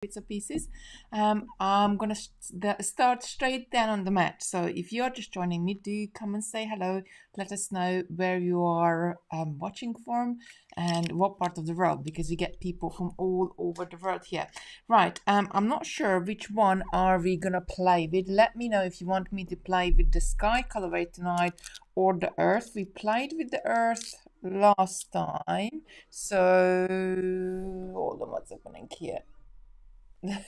bits of pieces. I'm gonna start straight down on the mat. So if you are just joining me, do come and say hello. Let us know where you are watching from and what part of the world, because we get people from all over the world here. Right. I'm not sure which one are we gonna play with. Let me know if you want me to play with the sky colorway tonight or the earth. We played with the earth last time. So hold on, what's happening here? I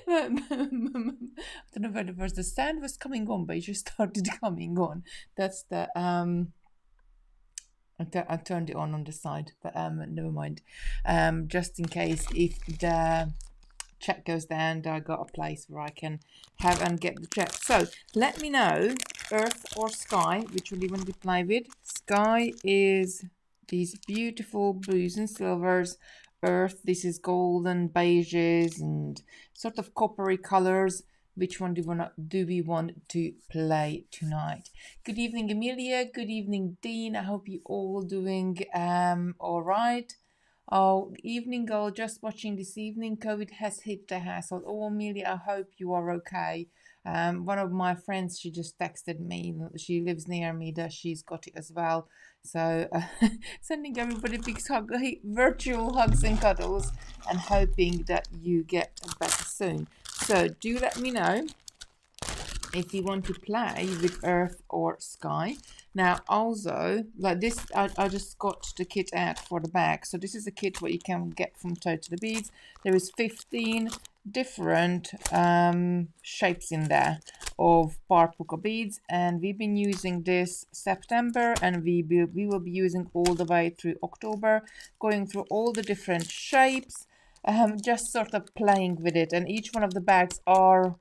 don't know where the stand was coming on, but it just started coming on. That's the I turned it on the side, but never mind. Just in case if the chat goes down, I got a place where I can have and get the chat. So let me know, earth or sky, which will you want to play with. Sky is these beautiful blues and silvers. Earth, this is golden beiges and sort of coppery colors. Which one do we want to play tonight? Good evening, Amelia. Good evening, Dean. I hope you all doing all right. Oh, evening girl, just watching this evening. COVID has hit the house. Oh, Amelia, I hope you are okay. One of my friends, she just texted me. She lives near me, that she's got it as well. So sending everybody big hug, virtual hugs and cuddles, and hoping that you get better soon. So do let me know if you want to play with earth or sky. Now also, like this, I just got the kit out for the bag. So this is a kit what you can get from Totally Beads. There is 15 different shapes in there of bugle beads, and we've been using this September, and we will be using all the way through October, going through all the different shapes, just sort of playing with it. And each one of the bags are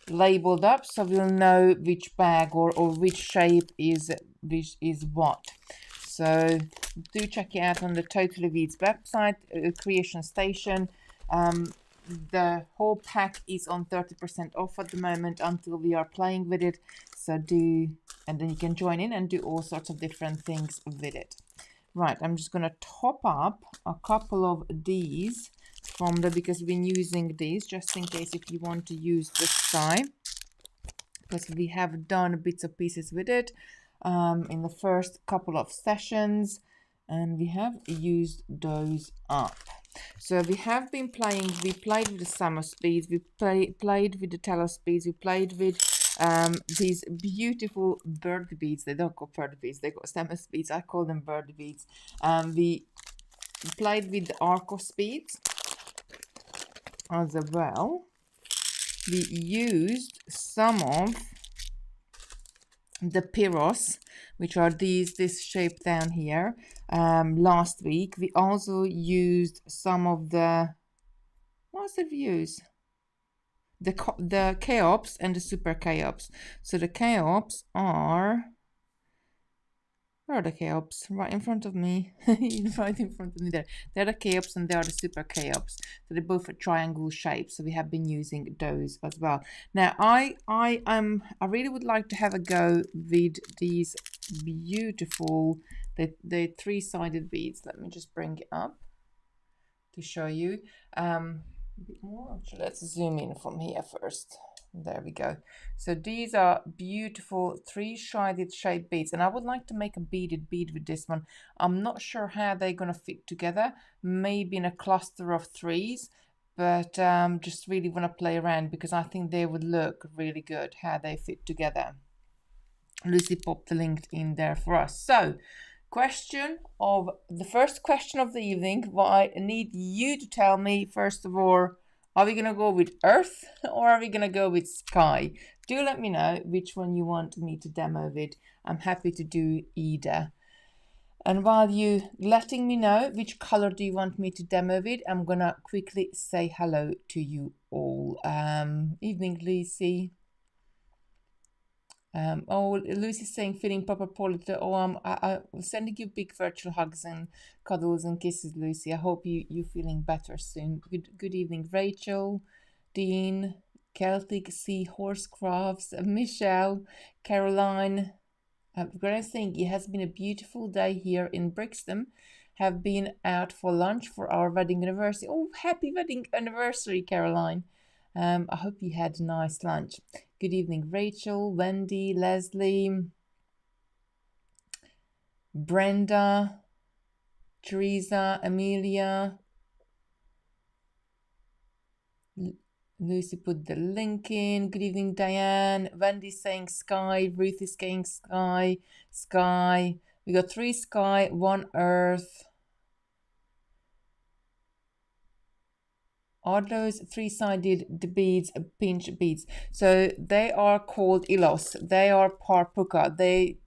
labeled up, so we'll know which bag or which shape is what. So do check it out on the Totally Beads website, Creation Station. The whole pack is on 30% off at the moment until we are playing with it. So do, and then you can join in and do all sorts of different things with it. Right, I'm just going to top up a couple of these from the, because we've been using these just in case if you want to use the sky, because we have done bits of pieces with it in the first couple of sessions, and we have used those up. So we have been playing, we played with the summer beads, we played with the telos beads, we played with these beautiful bird beads. They don't call bird beads, they got summer beads. I call them bird beads. We played with the Arcos beads as well. We used some of the Pyros, which are this shape down here, last week. We also used some of the, what's the views? The Chaops and the Super Chaops. So the Chaops are, where are the Chaops? Right in front of me. Right in front of me there. They're the Chaops and they are the Super Chaops. So they're both a triangle shape. So we have been using those as well. Now I really would like to have a go with these beautiful, the three-sided beads. Let me just bring it up to show you. A bit more. So let's zoom in from here first. There we go. So these are beautiful three-sided shaped beads, and I would like to make a beaded bead with this one. I'm not sure how they're going to fit together, maybe in a cluster of threes, but just really want to play around because I think they would look really good how they fit together. Lucy popped the link in there for us. So the first question of the evening, what I need you to tell me first of all, are we going to go with earth or are we going to go with sky? Do let me know which one you want me to demo with. I'm happy to do either. And while you letting me know which color do you want me to demo with, I'm going to quickly say hello to you all. Evening, Lucy. Oh, Lucy's saying feeling proper poorly. Oh, I'm sending you big virtual hugs and cuddles and kisses, Lucy. I hope you're feeling better soon. Good evening, Rachel, Dean, Celtic Sea Horse Crafts, Michelle, Caroline. Graham saying it has been a beautiful day here in Brixton. have been out for lunch for our wedding anniversary. Oh, happy wedding anniversary, Caroline. I hope you had a nice lunch. Good evening, Rachel, Wendy, Leslie, Brenda, Teresa, Amelia. Lucy put the link in. Good evening, Diane. Wendy's saying sky. Ruth is saying sky. Sky. We got 3 sky, 1 earth. Are those 3-sided beads pinch beads? So they are called Ilos. They are Parpuka. They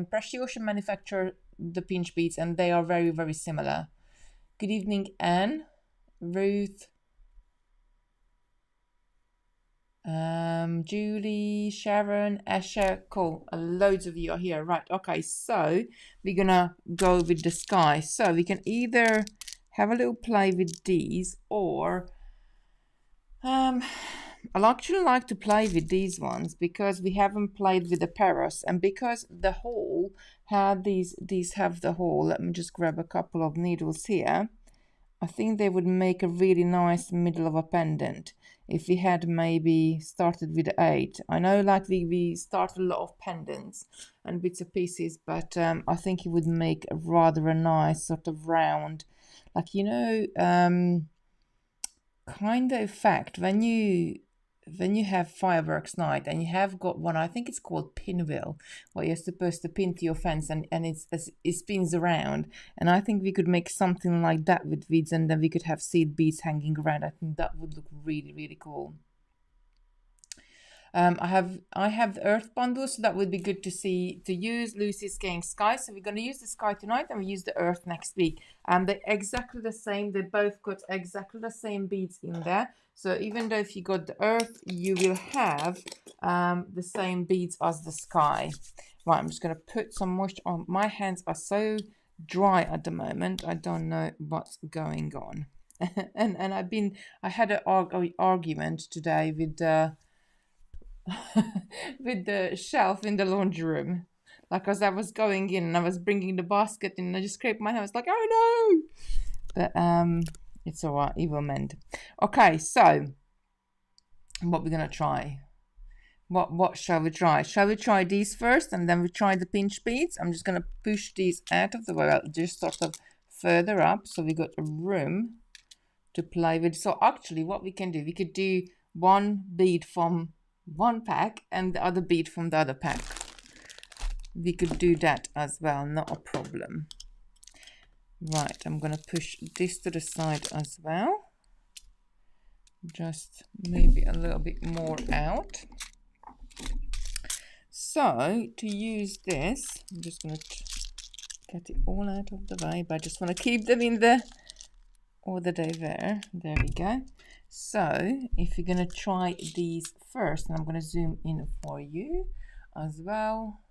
Precious Ocean manufacture the pinch beads, and they are very, very similar. Good evening, Anne, Ruth, Julie, Sharon, Asher. Cool. Loads of you are here. Right. Okay. So we're gonna go with the sky. So we can either have a little play with these, or I'll actually like to play with these ones because we haven't played with the Paros, and because the hole had these have the hole. Let me just grab a couple of needles here. I think they would make a really nice middle of a pendant if we had maybe started with 8. I know like we started a lot of pendants and bits of pieces, but I think it would make a rather a nice sort of round, like, you know, kind of effect when you have fireworks night and you have got one, I think it's called pinwheel, where you're supposed to pin to your fence and it spins around. And I think we could make something like that with beads, and then we could have seed beads hanging around. I think that would look really, really cool. I have the earth bundle, so that would be good to use. Lucy's getting sky, so we're going to use the sky tonight and we use the earth next week. They're exactly the same. They both got exactly the same beads in there. So even though if you got the earth, you will have the same beads as the sky. Right, I'm just going to put some moisture on. My hands are so dry at the moment. I don't know what's going on. and I had an argument today with with the shelf in the laundry room. Like, as I was going in and I was bringing the basket in, and I just scraped my hand. I was like, oh no! But it's all right. It will mend. Okay, so what we're gonna try? What shall we try? Shall we try these first, and then we try the pinch beads? I'm just gonna push these out of the way, just sort of further up, so we got a room to play with. So actually, what we can do, we could do one bead from one pack and the other bead from the other pack. We could do that as well, not a problem. Right, I'm gonna push this to the side as well, just maybe a little bit more out. So to use this, I'm just gonna get it all out of the way, but I just want to keep them in the order they were. There we go. So if you're going to try these first, and I'm going to zoom in for you as well.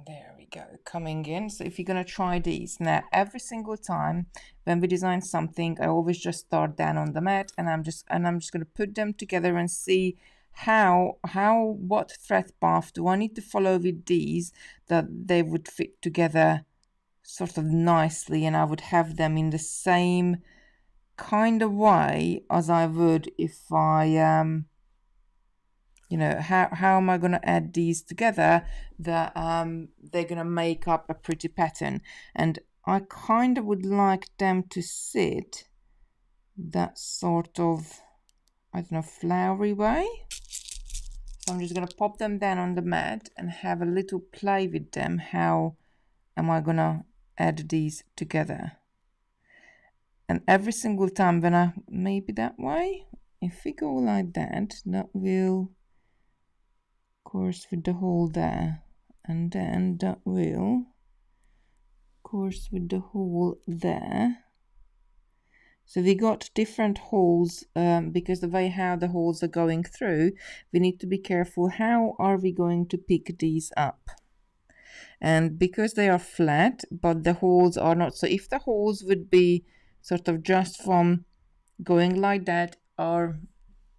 There we go, coming in. So if you're going to try these, now every single time when we design something, I always just start down on the mat, and I'm just going to put them together and see what thread path do I need to follow with these, that they would fit together sort of nicely, and I would have them in the same kind of way as I would if I you know, how am I going to add these together that they're going to make up a pretty pattern. And I kind of would like them to sit that sort of, I don't know, flowery way. So I'm just going to pop them down on the mat and have a little play with them. How am I going to add these together? And every single time when I, maybe that way, if we go like that, that will, of course, with the hole there, and then that will, of course, with the hole there. So we got different holes because the way how the holes are going through, we need to be careful. How are we going to pick these up? And because they are flat, but the holes are not. So if the holes would be sort of just from going like that, or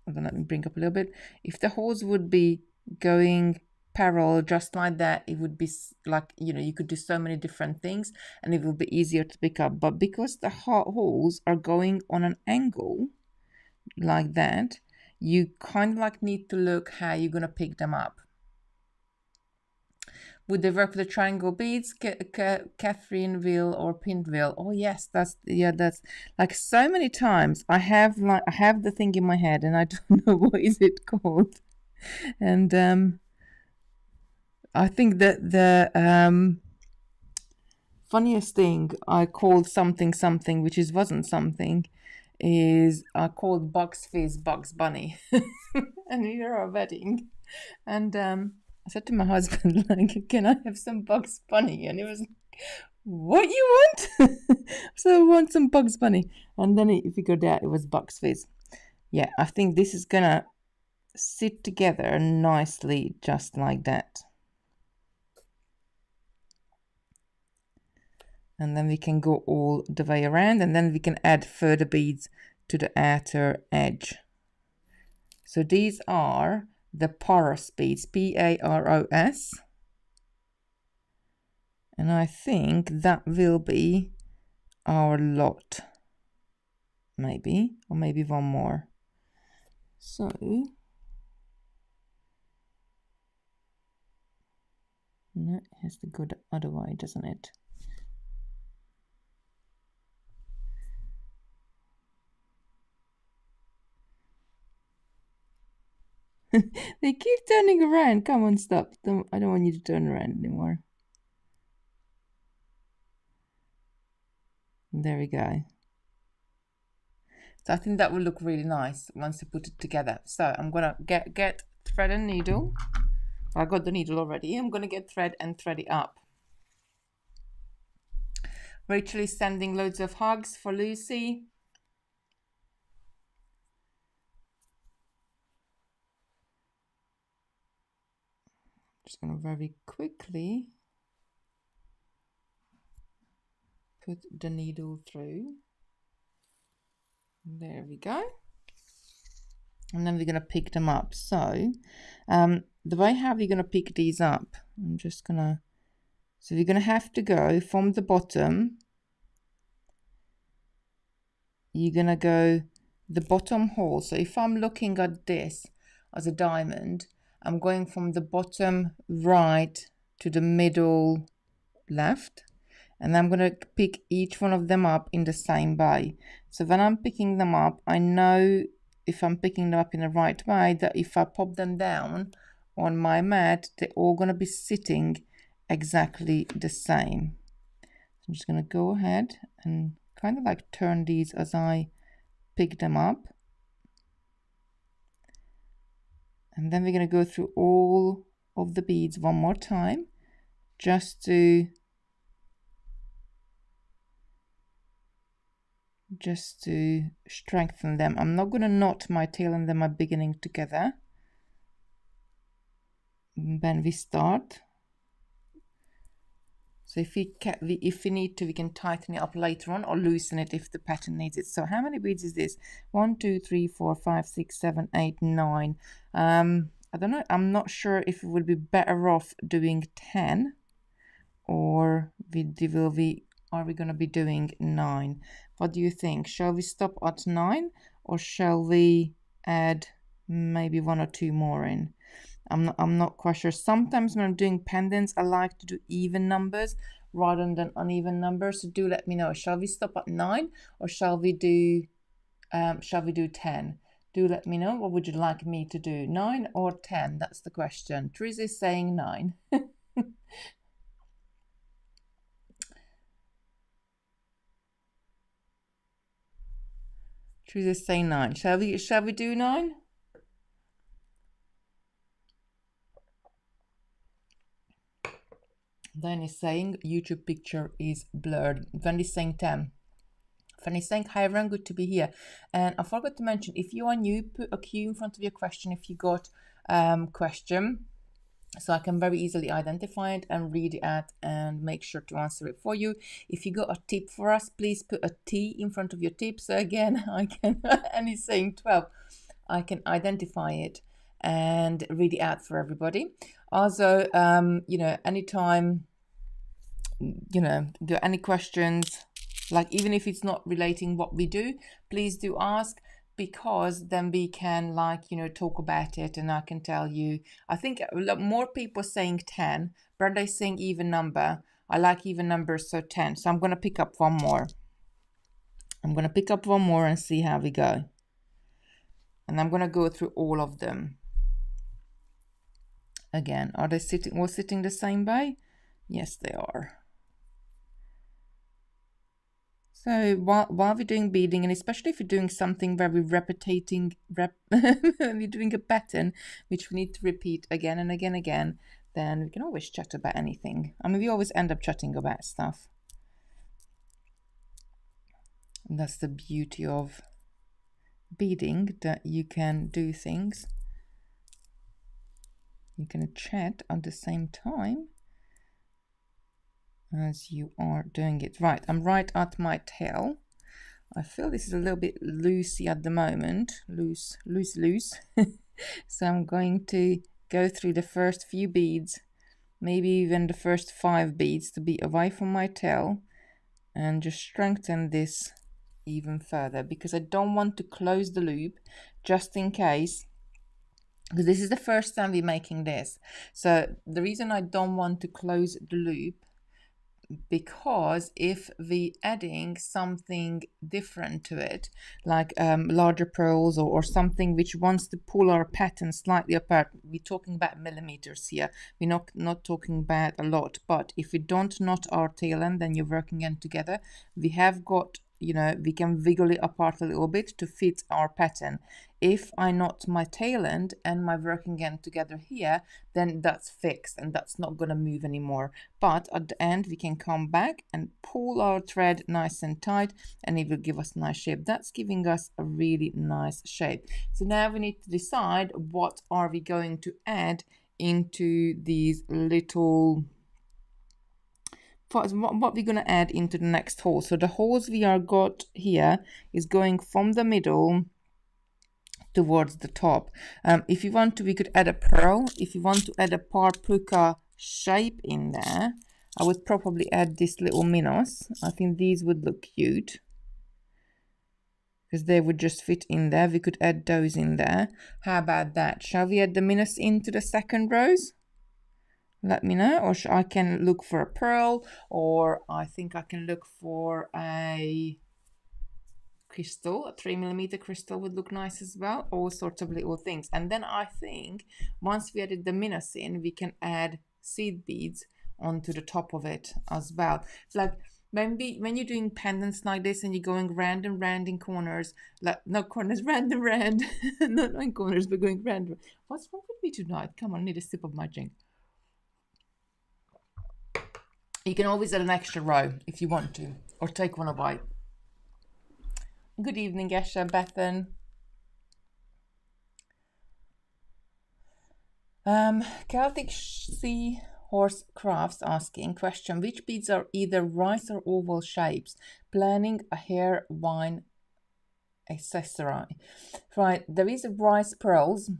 let me bring up a little bit. If the holes would be going parallel just like that, it would be like, you know, you could do so many different things and it will be easier to pick up. But because the holes are going on an angle like that, you kind of like need to look how you're going to pick them up. Would they work with the triangle beads, Catherine wheel or pinned wheel? Oh yes, that's like so many times I have the thing in my head and I don't know what is it called. And I think that the funniest thing I called something which wasn't something is I called Bugs Fizz Bugs Bunny. And we were at a wedding and I said to my husband, like, can I have some Bugs Bunny? And he was like, what you want? So I want some Bugs Bunny. And then he figured out it was Bugs Fizz. Yeah, I think this is gonna sit together nicely just like that. And then we can go all the way around and then we can add further beads to the outer edge. So these are the Paros beads, P-A-R-O-S. And I think that will be our lot. Maybe, or maybe one more. So, no, it has to go the other way, doesn't it? They keep turning around. Come on, stop. I don't want you to turn around anymore. There we go. So I think that will look really nice once I put it together. So I'm gonna get thread and needle. I got the needle already. I'm gonna get thread and thread it up. Rachel is sending loads of hugs for Lucy. Just gonna very quickly put the needle through. There we go. And then we're gonna pick them up. So the way how we're gonna pick these up, I'm just gonna, so we're gonna have to go from the bottom. You're gonna go the bottom hole. So if I'm looking at this as a diamond, I'm going from the bottom right to the middle left, and I'm gonna pick each one of them up in the same way. So when I'm picking them up, I know if I'm picking them up in the right way, that if I pop them down on my mat, they're all gonna be sitting exactly the same. So I'm just gonna go ahead and kind of like turn these as I pick them up. And then we're going to go through all of the beads one more time, just to strengthen them. I'm not going to knot my tail and then my beginning together. Then we start. So if we need to, we can tighten it up later on or loosen it if the pattern needs it. So how many beads is this? 1, 2, 3, 4, 5, 6, 7, 8, 9. I don't know. I'm not sure if it would be better off doing 10 or are we going to be doing 9? What do you think? Shall we stop at 9 or shall we add maybe 1 or 2 more in? I'm not quite sure. Sometimes when I'm doing pendants, I like to do even numbers rather than uneven numbers. So do let me know. Shall we stop at 9 or shall we do 10? Do let me know. What would you like me to do? 9 or 10? That's the question. Teresa is saying 9. Teresa is saying 9. Shall we do 9? Then is saying YouTube picture is blurred. Then is saying 10. Fanny is saying, hi everyone, good to be here. And I forgot to mention, if you are new, put a Q in front of your question if you got question, so I can very easily identify it and read it out and make sure to answer it for you. If you got a tip for us, please put a T in front of your tip. So again, I can, and he's saying 12, I can identify it and read it out for everybody. Also, you know, anytime, you know, there are any questions, like even if it's not relating what we do, please do ask, because then we can, like, you know, talk about it and I can tell you. I think more people saying 10, but they're saying even number. I like even numbers, so 10. So I'm going to pick up one more. I'm going to pick up one more and see how we go. And I'm going to go through all of them. Again, are they all sitting the same way? Yes, they are. So while we're doing beading, and especially if you're doing something where we're when we're doing a pattern, which we need to repeat again and again, then we can always chat about anything. I mean, we always end up chatting about stuff. And that's the beauty of beading, that you can do things. You can chat at the same time as you are doing it. Right, I'm right at my tail. I feel this is a little bit loosey at the moment, loose. So I'm going to go through the first few beads, maybe even the first 5 beads, to be away from my tail and just strengthen this even further, because I don't want to close the loop just in case, because this is the first time we're making this. So the reason I don't want to close the loop, because if we adding something different to it, like larger pearls or something which wants to pull our pattern slightly apart, we're talking about millimeters here, we're not talking about a lot. But if we don't knot our tail end, then you're working in together, we have got, you know, we can wiggle it apart a little bit to fit our pattern. If I knot my tail end and my working end together here, then that's fixed and that's not going to move anymore. But at the end, we can come back and pull our thread nice and tight, and it will give us a nice shape. That's giving us a really nice shape. So now we need to decide what are we going to add into these little, what we're going to add into the next hole. So the holes we are got here is going from the middle towards the top. If you want to, we could add a pearl. If you want to add a parpuka shape in there, I would probably add this little minnows. I think these would look cute because they would just fit in there. We could add those in there. How about that? Shall we add the minnows into the second rows? Let me know. Or I can look for a pearl, or I think I can look for a crystal. A 3mm crystal would look nice as well. All sorts of little things. And then I think once we added the minnows in, we can add seed beads onto the top of it as well. Like when you're doing pendants like this and you're going round and round in corners, like not corners, round and round, not in corners, but going round. What's wrong with me tonight? Come on, I need a sip of my drink. You can always add an extra row if you want to, or take one away. Good evening, Gesha, Bethan. Celtic Sea Horse Crafts asking question: which beads are either rice or oval shapes? Planning a hair wine accessory. Right, there is a rice pearls,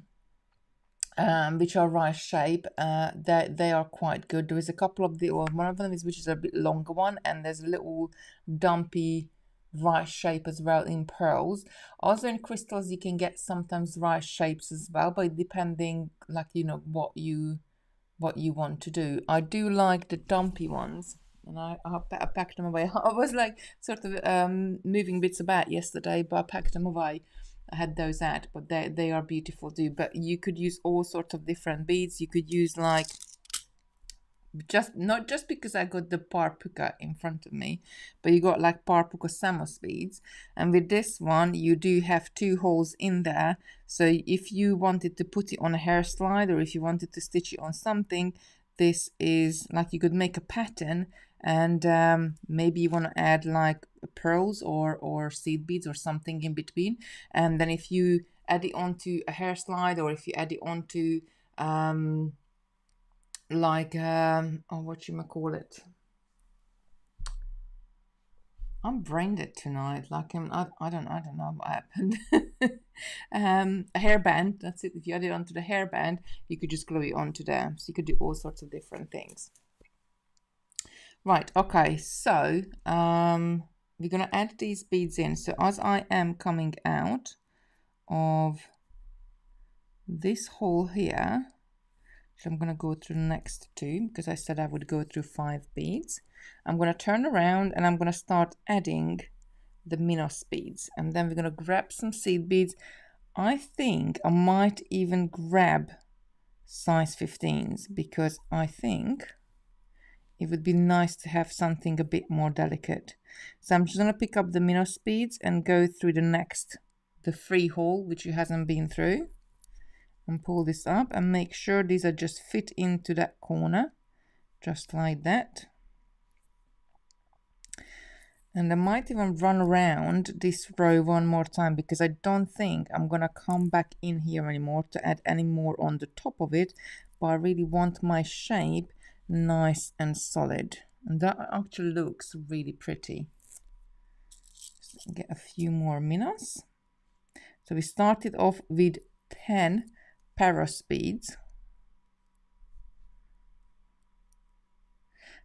which are rice shape. They are quite good. There is a couple of the, or one of them is which is a bit longer one, and there's a little dumpy rice shape as well in pearls. Also in crystals you can get sometimes rice shapes as well, but depending, like, you know, what you want to do. I do like the dumpy ones, and I packed them away. I was like sort of moving bits about yesterday, but I packed them away. I had those out, but they are beautiful too. But you could use all sorts of different beads. You could use like, not just because I got the parpuka in front of me, but you got like parpuka Samos beads, and with this one you do have 2 holes in there. So if you wanted to put it on a hair slide, or if you wanted to stitch it on something, this is like, you could make a pattern, and maybe you want to add like pearls or seed beads or something in between, and then if you add it onto a hair slide, or if you add it onto like what you might call it, I'm brain dead tonight, like I don't know what happened. a hairband. That's it. If you add it onto the hairband, you could just glue it onto there. So you could do all sorts of different things. Right, okay, so we're gonna add these beads in. So as I am coming out of this hole here, so I'm gonna go through the next two because I said I would go through 5 beads. I'm gonna turn around and I'm gonna start adding the Minos beads, and then we're gonna grab some seed beads. I think I might even grab size 15s because I think it would be nice to have something a bit more delicate. So I'm just gonna pick up the Minos beads and go through the free hole which it hasn't been through, and pull this up and make sure these are just fit into that corner, just like that. And I might even run around this row one more time because I don't think I'm gonna come back in here anymore to add any more on the top of it, but I really want my shape nice and solid, and that actually looks really pretty. Just get a few more Minos. So we started off with 10 Paros beads.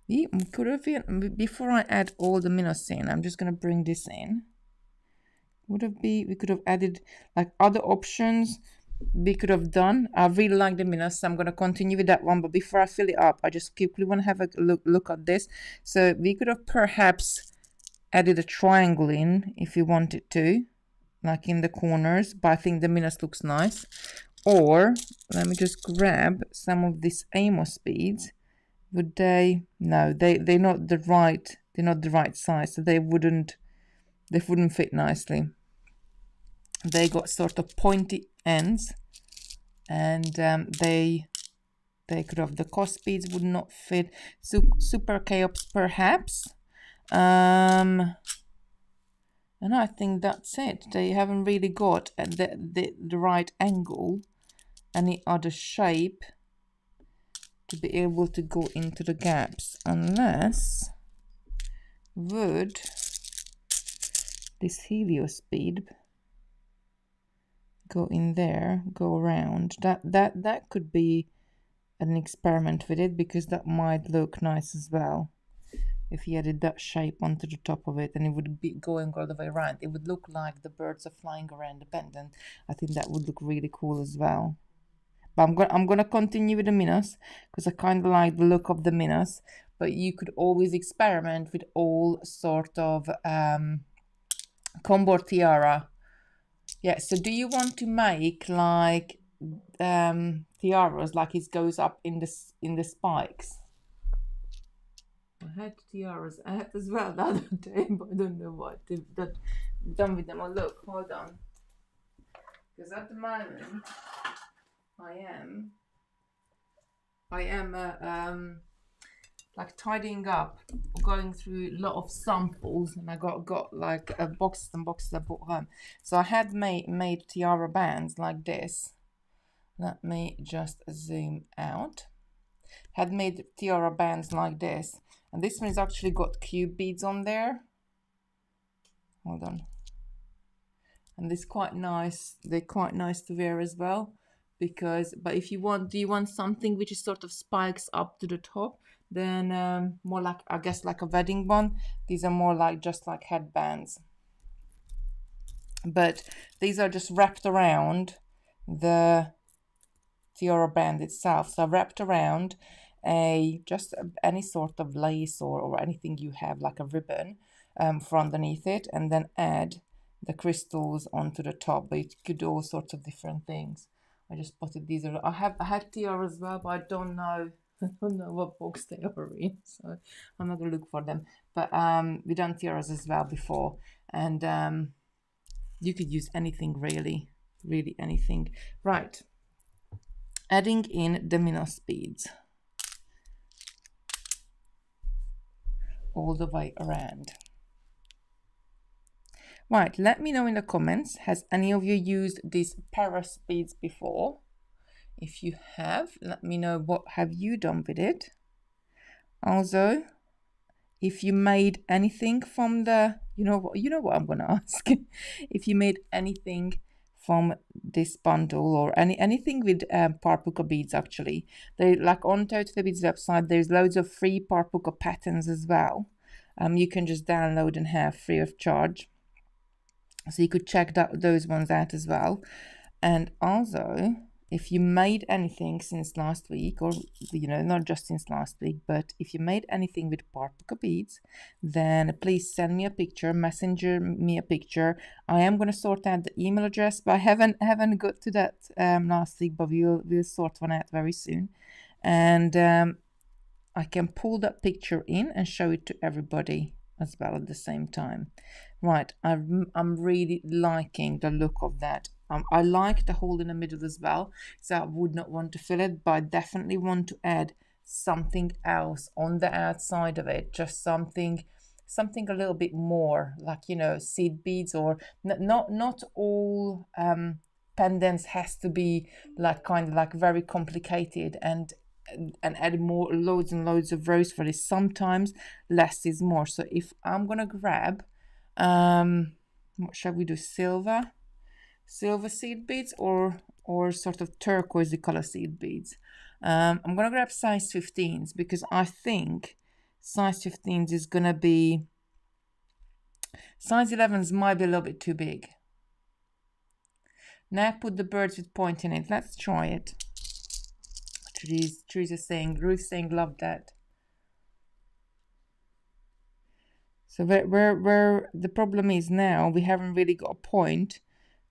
We could have, before I add all the Minos in, I'm just going to bring this in. We could have added like other options we could have done. I really like the Minos, so I'm going to continue with that one. But before I fill it up, I just quickly want to have a look at this. So we could have perhaps added a triangle in if you wanted to, like in the corners. But I think the Minos looks nice. Or let me just grab some of these Amos beads. Would they? No, they're not the right size, so they wouldn't fit nicely. They got sort of pointy ends, and they could have, the cost beads would not fit. Super chaos perhaps, and I think that's it. They haven't really got the right angle, any other shape to be able to go into the gaps, unless would this Helios bead go in there, go around. That could be an experiment with it, because that might look nice as well if you added that shape onto the top of it, and it would be going all the way around. It would look like the birds are flying around the pendant. I think that would look really cool as well. But I'm gonna continue with the Minos because I kind of like the look of the Minos. But you could always experiment with all sort of combo tiara. Yeah. So do you want to make like tiaras, like it goes up in the spikes? I had tiaras as well the other day, but I don't know what they've done with them. Oh look, hold on, because at the moment I am like tidying up, going through a lot of samples, and I got like boxes and boxes I brought home. So I had made tiara bands like this. Let me just zoom out. Had made tiara bands like this, and this one has actually got cube beads on there. Hold on. And this quite nice. They're quite nice to wear as well. Because, but if you want, do you want something which is sort of spikes up to the top, then more like, I guess, like a wedding one. These are more like just like headbands, but these are just wrapped around the tiara band itself. So I've wrapped around just any sort of lace or anything you have, like a ribbon for underneath it, and then add the crystals onto the top. But you could do all sorts of different things. I just spotted these are. I had tiaras as well, but I don't know what box they are in, so I'm not gonna look for them. But we done tiaras as well before, and you could use anything really anything. Right, adding in the Minos beads all the way around. Right, let me know in the comments, has any of you used these Paros beads before? If you have, let me know what have you done with it. Also, if you made anything from the, you know what I'm gonna ask. If you made anything from this bundle, or anything with Parpuka beads. Actually, they like on Totally Beads website, there's loads of free Parpuka patterns as well. You can just download and have free of charge, so you could check those ones out as well. And also, if you made anything since last week, or not just since last week, but if you made anything with Parpuka beads, then please send me a picture, messenger me a picture. I am going to sort out the email address, but I haven't got to that last week, but we'll sort one out very soon. And I can pull that picture in and show it to everybody as well at the same time. Right, I'm really liking the look of that. I like the hole in the middle as well, so I would not want to fill it, but I definitely want to add something else on the outside of it, just something a little bit more, like seed beads, or not all pendants has to be like kind of like very complicated and add more loads and loads of rose for this. Sometimes less is more. So if I'm gonna grab what shall we do, silver seed beads, or sort of turquoise color seed beads. I'm gonna grab size 15s, because I think size 15s is gonna be, size 11s might be a little bit too big. Now put the birds with point in it. Let's try it. Ruth's saying love that. So where the problem is now, we haven't really got a point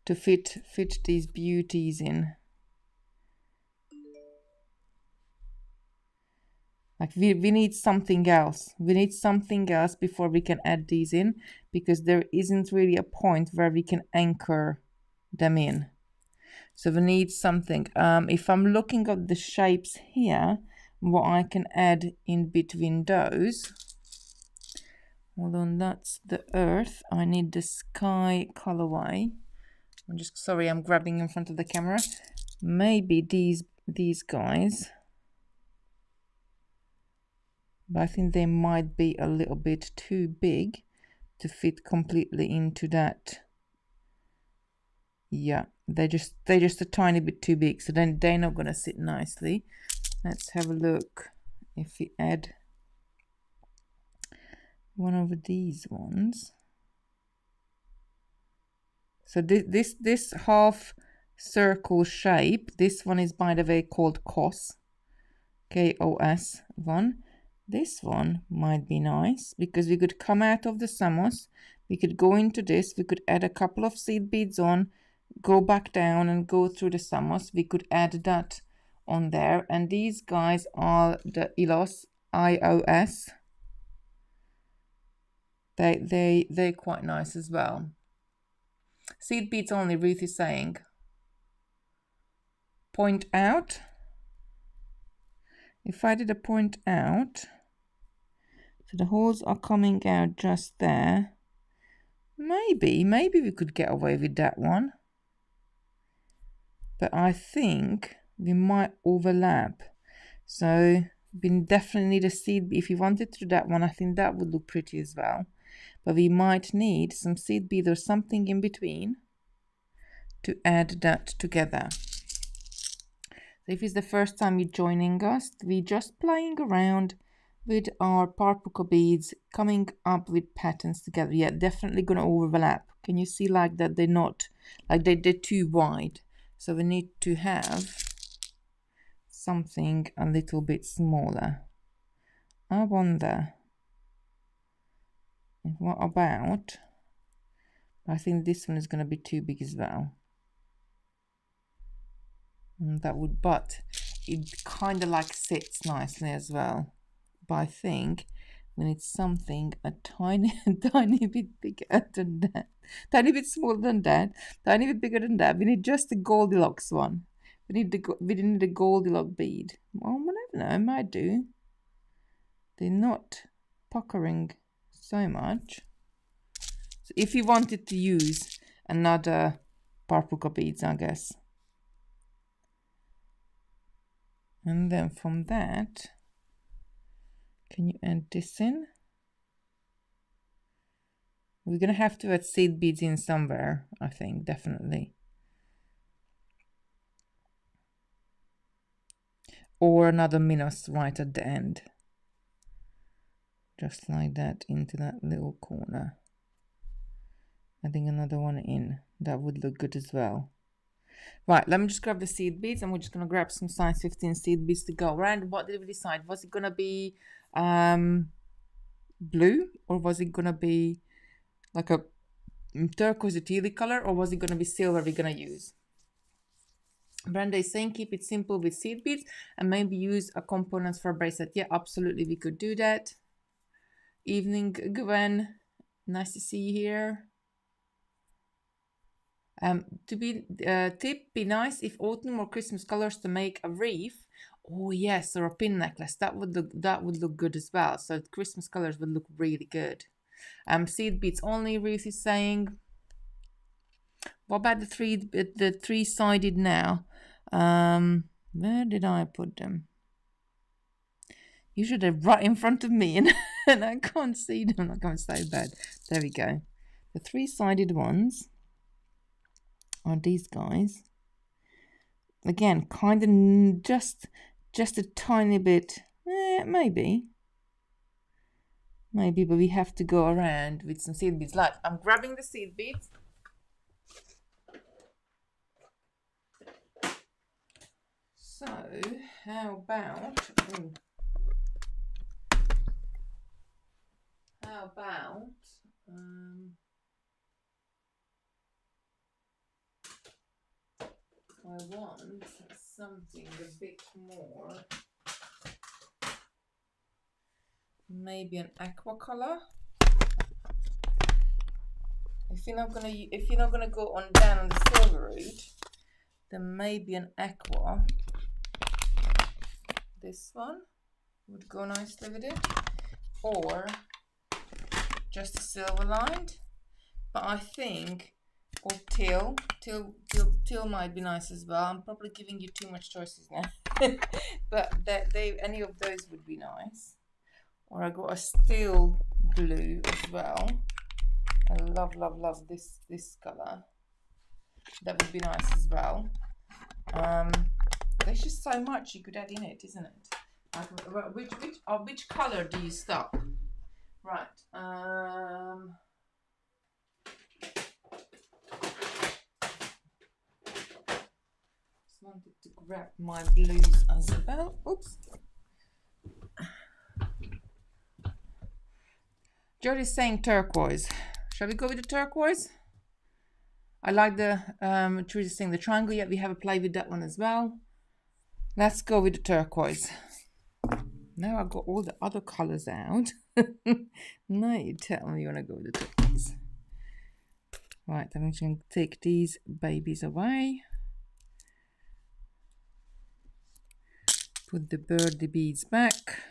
to fit these beauties in. Like we need something else. We need something else before we can add these in, because there isn't really a point where we can anchor them in. So we need something. If I'm looking at the shapes here, what I can add in between those. Hold on, that's the earth. I need the sky colorway. I'm grabbing in front of the camera. Maybe these guys. But I think they might be a little bit too big to fit completely into that. Yeah, they're just a tiny bit too big, so then they're not gonna sit nicely. Let's have a look if we add one of these ones. So this half circle shape, this one is, by the way, called KOS, KOS one. This one might be nice, because we could come out of the samos, we could go into this, we could add a couple of seed beads on, go back down and go through the samos. We could add that on there, and these guys are the IOS. They're quite nice as well. Seed beads only, Ruth is saying. Point out. If I did a point out, so the holes are coming out just there. Maybe we could get away with that one. But I think we might overlap. So we definitely need a seed bead. If you wanted to do that one, I think that would look pretty as well. But we might need some seed bead or something in between to add that together. So if it's the first time you're joining us, we're just playing around with our Parpuka beads, coming up with patterns together. Yeah, definitely gonna overlap. Can you see like that? They're not, like they're too wide. So we need to have something a little bit smaller. I wonder, what about, I think this one is going to be too big as well. And that would, but it kind of like sits nicely as well. But I think we need something a tiny bit bigger than that, tiny bit smaller than that, tiny bit bigger than that. We need just the Goldilocks one. We need a Goldilocks bead. Well, I never know, I might do. They're not puckering so much. So if you wanted to use another Parpuka beads, I guess. And then from that, can you add this in? We're gonna have to add seed beads in somewhere, I think, definitely. or another Minos right at the end. Just like that into that little corner. I think another one in. That would look good as well. Right, let me just grab the seed beads, and we're just going to grab some size 15 seed beads to go around. What did we decide? Was it going to be blue, or was it going to be like a turquoise tealy color, or was it going to be silver we're going to use? Brenda is saying keep it simple with seed beads and maybe use a components for a bracelet. Yeah, absolutely, we could do that. Evening, Gwen. Nice to see you here. Tip, be nice if autumn or Christmas colors to make a wreath. Oh yes, or a pin necklace. That would look good as well. So Christmas colors would look really good. Seed beads only, Ruth is saying. What about the three-sided now? Where did I put them? Usually they're right in front of me and, and I can't see them. I'm so bad. There we go. The three-sided ones are these guys. Again, kind of just a tiny bit, maybe, but we have to go around with some seed beads. Like, I'm grabbing the seed beads. So, how about I want something a bit more, maybe an aqua color. If you're not gonna go on down on the silver route, then maybe an aqua. This one would go nicely with it, or just a silver lined. But I think, or teal might be nice as well. I'm probably giving you too much choices now, but any of those would be nice. Or I got a steel blue as well. I love this color. That would be nice as well. There's just so much you could add in it, isn't it? Which color do you stop? Right. Just wanted to grab my blues as well. Oops. Jody's saying turquoise. Shall we go with the turquoise? I like the Teresa's saying the triangle. Yeah, we have a play with that one as well. Let's go with the turquoise. Now I've got all the other colors out. Now you tell me you want to go with the turquoise. Right, I'm just going to take these babies away. Put the birdie beads back.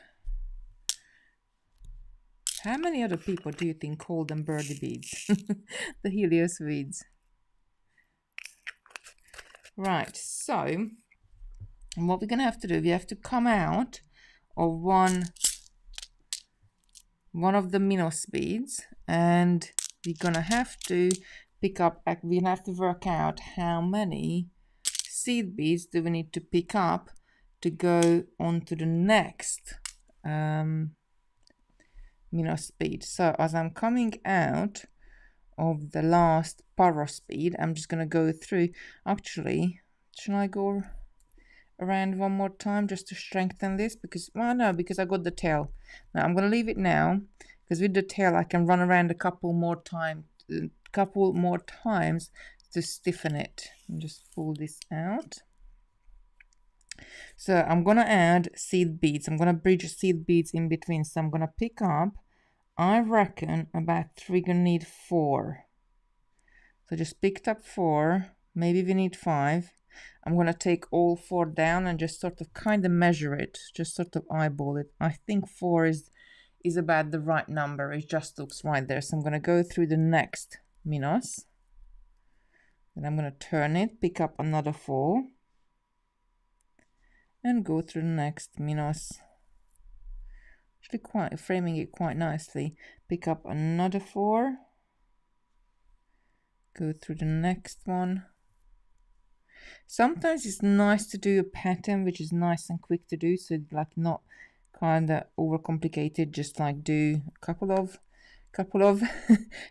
How many other people do you think call them birdie beads? The Helios beads. Right, so what we're going to have to do, we have to come out of one of the Minos beads, and we're going to have to pick up, we're going to have to work out how many seed beads do we need to pick up to go on to the next Minos bead. So as I'm coming out of the last Paros bead, I'm just going to go through. Actually, should I go around one more time just to strengthen this? Because, well, no, because I got the tail. Now I'm going to leave it now, because with the tail I can run around a couple more times to stiffen it. And just pull this out. So I'm going to add seed beads. I'm going to bridge seed beads in between. So I'm going to pick up, I reckon, about 3, going to need 4. So just picked up 4. Maybe we need 5. I'm going to take all 4 down and just sort of kind of measure it. Just sort of eyeball it. I think 4 is about the right number. It just looks right there. So I'm going to go through the next Minos. Then I'm going to turn it, pick up another 4. And go through the next Minos. Actually quite framing it quite nicely. Pick up another 4. Go through the next one. Sometimes it's nice to do a pattern which is nice and quick to do, so like not kind of overcomplicated, just like do a couple of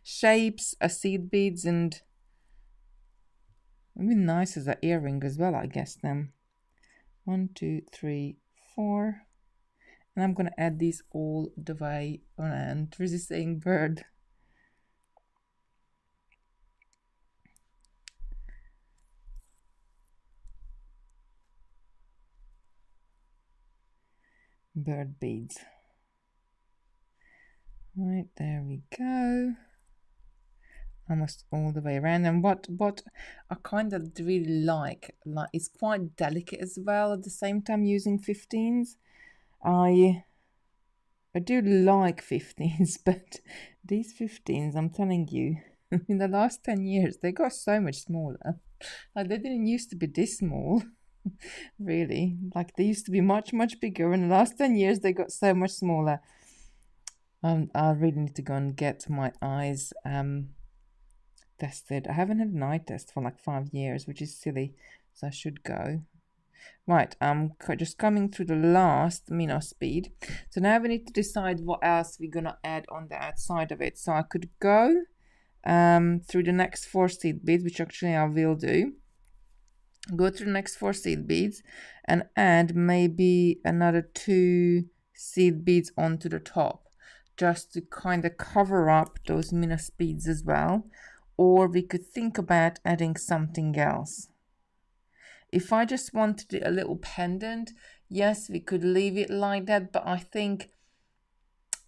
shapes, seed beads, and it'd be nice as an earring as well, I guess. Then 1, 2, 3, 4, and I'm gonna add these all the way around. This is saying bird. Bird beads. Right, there we go. Almost all the way around. And what I kind of really like it's quite delicate as well at the same time using 15s. I do like 15s, but these 15s, I'm telling you, in the last 10 years they got so much smaller. Like they didn't used to be this small. Really, like they used to be much bigger. In the last 10 years they got so much smaller. I really need to go and get my eyes tested. I haven't had an eye test for like 5 years, which is silly, so I should go. Right, I'm just coming through the last Minos bead. So now we need to decide what else we're gonna add on the outside of it. So I could go through the next 4 seed beads, which actually I will do. Go through the next 4 seed beads and add maybe another 2 seed beads onto the top, just to kind of cover up those Minos beads as well. Or we could think about adding something else. If I just wanted a little pendant, yes, we could leave it like that, but I think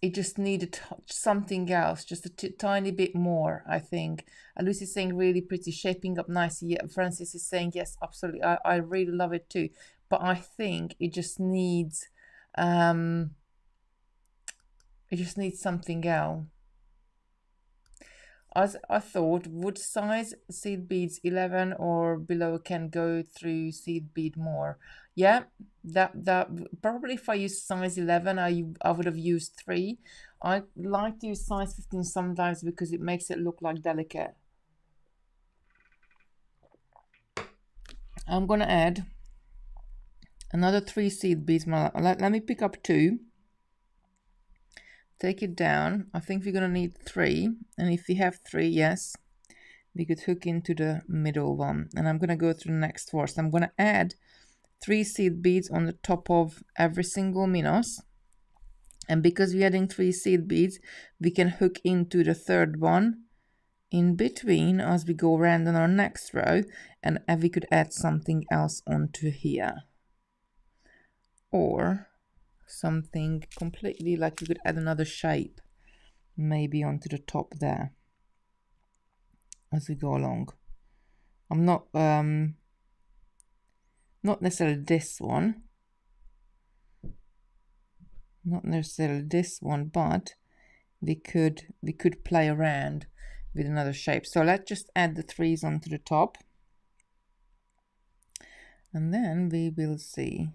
it just needed something else, just a tiny bit more, I think. Lucy's saying really pretty, shaping up nicely. Yeah, Francis is saying yes, absolutely. I really love it too. But I think it just needs something else. As I thought, would size seed beads 11 or below can go through seed bead more? Yeah, that probably if I use size 11, I would have used 3. I like to use size 15 sometimes because it makes it look like delicate. I'm gonna add another 3 seed beads. Let me pick up 2. Take it down. I think we're gonna need 3, and if we have 3, yes, we could hook into the middle one. And I'm gonna go through the next 4. So I'm gonna add 3 seed beads on the top of every single Minos, and because we're adding 3 seed beads, we can hook into the third one in between as we go around on our next row, and we could add something else onto here, or something completely, like you could add another shape maybe onto the top there as we go along. I'm not necessarily this one, but we could play around with another shape. So let's just add the 3s onto the top, and then we will see.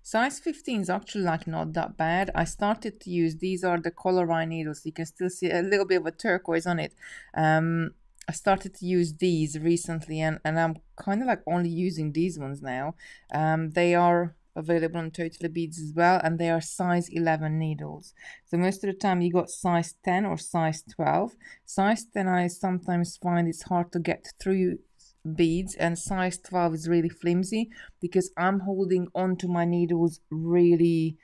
Size 15 is actually like not that bad. I started to use, these are the colorine needles. You can still see a little bit of a turquoise on it. I started to use these recently, and I'm kind of like only using these ones now. They are available on Totally Beads as well, and they are size 11 needles. So most of the time you got size 10 or size 12. Size 10 I sometimes find it's hard to get through beads, and size 12 is really flimsy because I'm holding onto my needles really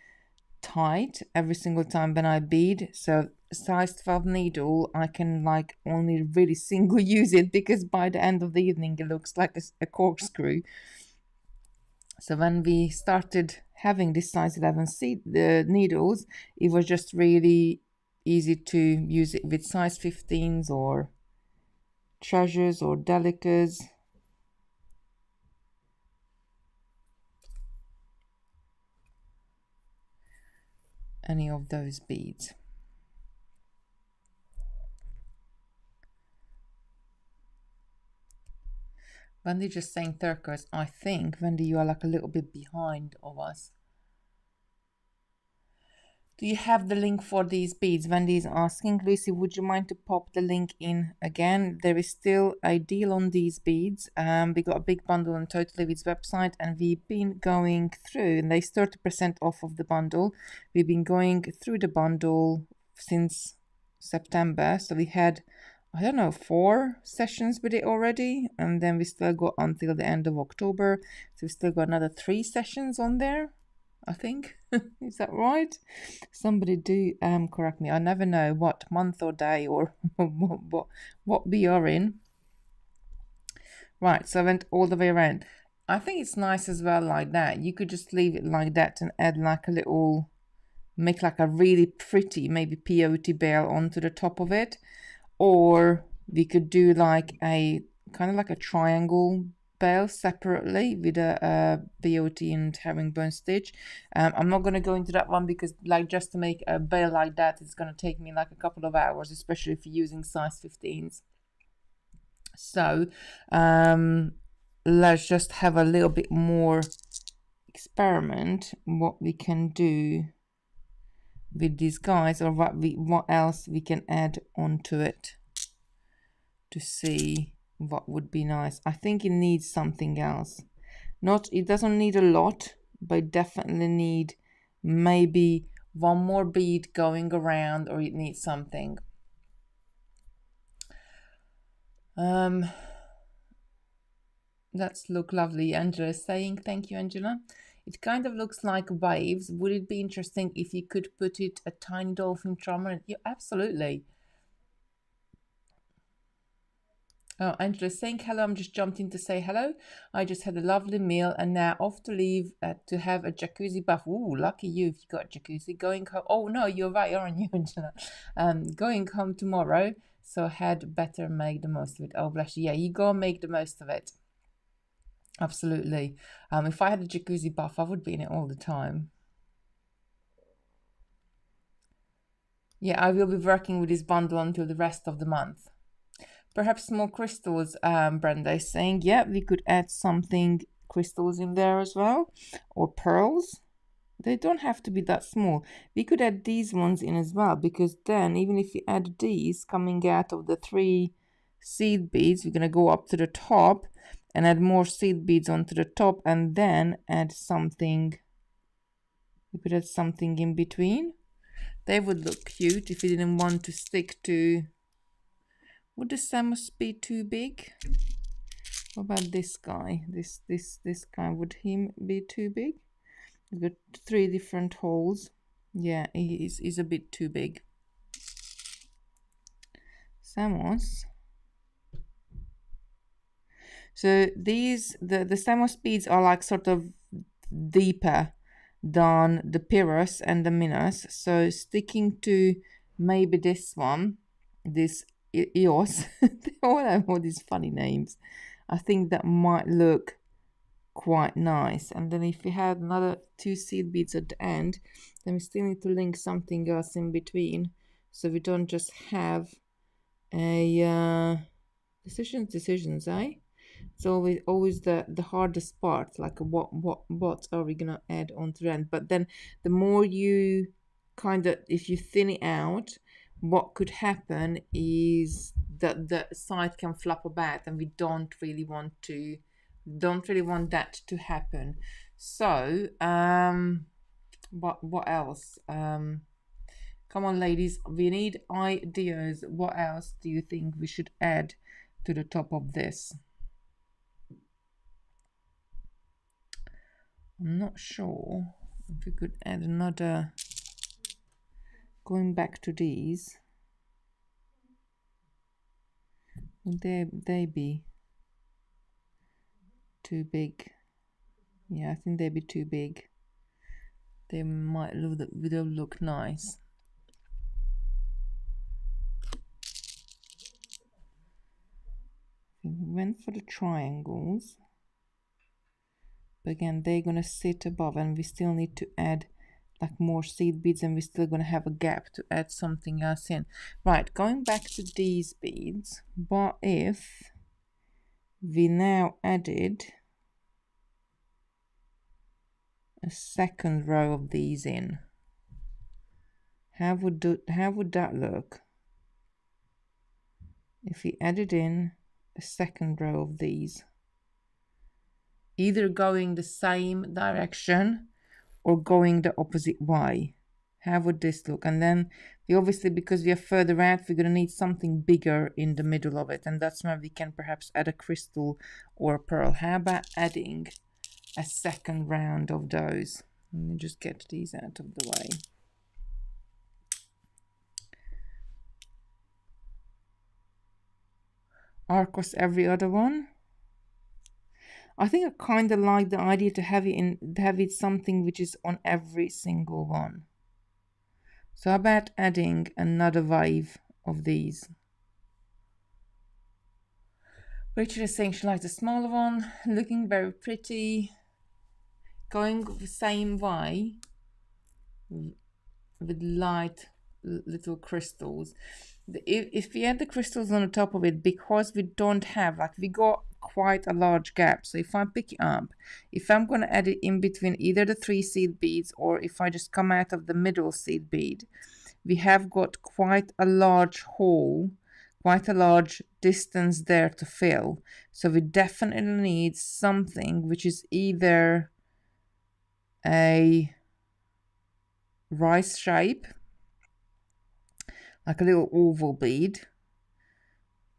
tight every single time when I bead. So size 12 needle, I can like only really single use it because by the end of the evening it looks like a corkscrew. So when we started having this size 11 needles, it was just really easy to use it with size 15s or treasures or delicates. Any of those beads. Wendy just saying turquoise. I think, Wendy, you are like a little bit behind of us. Do you have the link for these beads? Wendy is asking. Lucy, would you mind to pop the link in again? There is still a deal on these beads. We got a big bundle on Totally Beads website, and we've been going through, and there's 30% off of the bundle. We've been going through the bundle since September. So we had, I don't know, 4 sessions with it already, and then we still got until the end of October. So we still got another 3 sessions on there, I think. Is that right? Somebody do correct me. I never know what month or day or what we are in. Right, so I went all the way around. I think it's nice as well like that. You could just leave it like that and add like a little, make like a really pretty maybe peyote bell onto the top of it. Or we could do like a kind of like a triangle bell separately with a peyote and herringbone stitch. I'm not going to go into that one because like just to make a bell like that, it's going to take me like a couple of hours, especially if you're using size 15s. So let's just have a little bit more experiment what we can do with these guys, or what else we can add onto it to see what would be nice. I think it needs something else. It doesn't need a lot, but it definitely need maybe one more bead going around, or it needs something. That's look lovely. Angela is saying, thank you, Angela. It kind of looks like waves. Would it be interesting if you could put it a tiny dolphin charmer? Yeah, absolutely. Oh, Angela is saying hello. I'm just jumped in to say hello. I just had a lovely meal and now off to leave to have a jacuzzi bath. Ooh, lucky you if you got a jacuzzi. Going home. Oh no, you're right, aren't you, Angela? Going home tomorrow, so had better make the most of it. Oh, bless you. Yeah, you go and make the most of it. Absolutely. If I had a jacuzzi bath, I would be in it all the time. Yeah, I will be working with this bundle until the rest of the month. Perhaps small crystals, Brenda is saying. Yeah, we could add something, crystals in there as well. Or pearls. They don't have to be that small. We could add these ones in as well, because then even if you add these coming out of the 3 seed beads, we're going to go up to the top and add more seed beads onto the top, and then add something. We could add something in between. They would look cute if you didn't want to stick to. Would the Samus be too big? What about this guy? This guy, would him be too big? He's got 3 different holes. Yeah, he's a bit too big. Samus. So these the Samus beads are like sort of deeper than the Pyrrhus and the Minos. So sticking to maybe this one, this EOS, they all have all these funny names. I think that might look quite nice. And then if we had another 2 seed beads at the end, then we still need to link something else in between, so we don't just have a decisions, eh? It's always the hardest part, like what are we gonna add onto the end. But then the more you kind of, if you thin it out, what could happen is that the side can flap about, and we don't really want that to happen. So what else? Come on, ladies, we need ideas. What else do you think we should add to the top of this? I'm not sure if we could add another. Going back to these, would they be too big? Yeah, I think they'd be too big. They might look nice. We went for the triangles, but again they're gonna sit above, and we still need to add like more seed beads, and we're still gonna have a gap to add something else in. Right, going back to these beads, what if we now added a second row of these in? How would that look if we added in a second row of these, either going the same direction or going the opposite way? How would this look? And then we obviously, because we are further out, we're going to need something bigger in the middle of it, and that's where we can perhaps add a crystal or a pearl. How about adding a second round of those? Let me just get these out of the way. Across every other one. I think I kind of like the idea to have it something which is on every single one. So how about adding another wave of these? Rachel is saying she likes the smaller one, looking very pretty. Going the same way with light little crystals. If we add the crystals on the top of it, because we don't have, like, we got quite a large gap. So if I pick it up, if I'm going to add it in between either the 3 seed beads, or if I just come out of the middle seed bead, we have got quite a large hole, quite a large distance there to fill. So we definitely need something which is either a rice shape, like a little oval bead.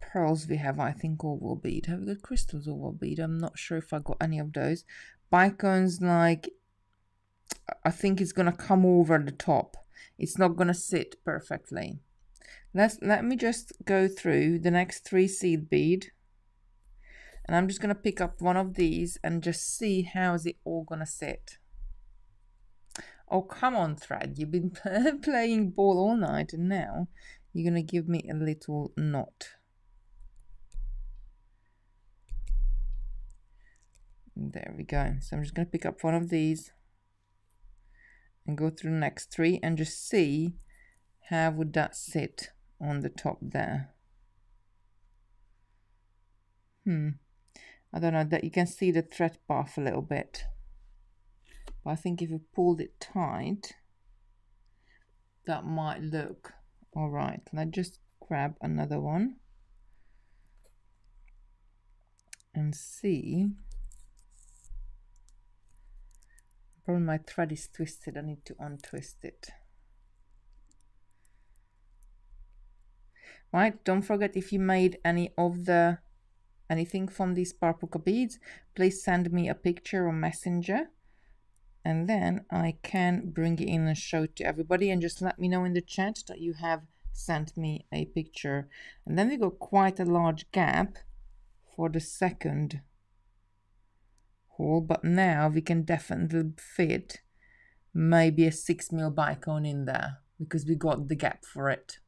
Pearls we have, I think, oval bead. Have we got crystals oval bead? I'm not sure if I got any of those. Bicones, like, I think it's gonna come over the top. It's not gonna sit perfectly. Let me just go through the next 3 seed bead, and I'm just gonna pick up one of these and just see how is it all gonna sit. Oh, come on, thread. You've been playing ball all night, and now you're going to give me a little knot. There we go. So I'm just going to pick up one of these and go through the next 3 and just see how would that sit on the top there. I don't know, that you can see the thread path a little bit. But I think if you pulled it tight, that might look all right. Let's just grab another one and see. Probably my thread is twisted. I need to untwist it. Right, don't forget, if you made anything from these purple beads, please send me a picture or messenger, and then I can bring it in and show it to everybody. And just let me know in the chat that you have sent me a picture. And then we got quite a large gap for the second hole, but now we can definitely fit maybe a 6mm bicone in there because we got the gap for it.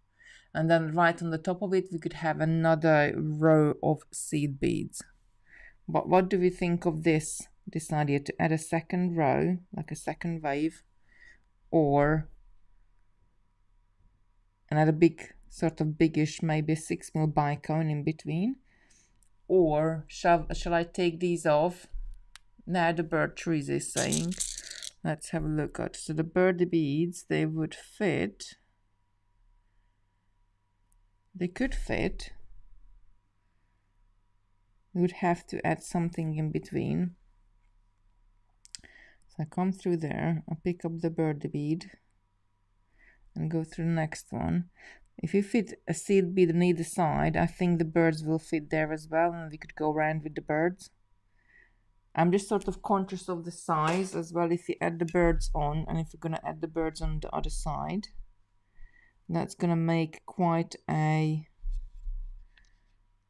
And then right on the top of it, we could have another row of seed beads. But what do we think of this idea to add a second row, like a second wave, or another big, sort of biggish, maybe a 6mm bicone in between? Or shall I take these off? Now the bird trees is saying. Let's have a look at. So the bird beads, they would fit. They could fit. We would have to add something in between. So I come through there, I pick up the bird bead and go through the next one. If you fit a seed bead on either side, I think the birds will fit there as well, and we could go around with the birds. I'm just sort of conscious of the size as well. If you add the birds on, and if you're going to add the birds on the other side, that's going to make quite a,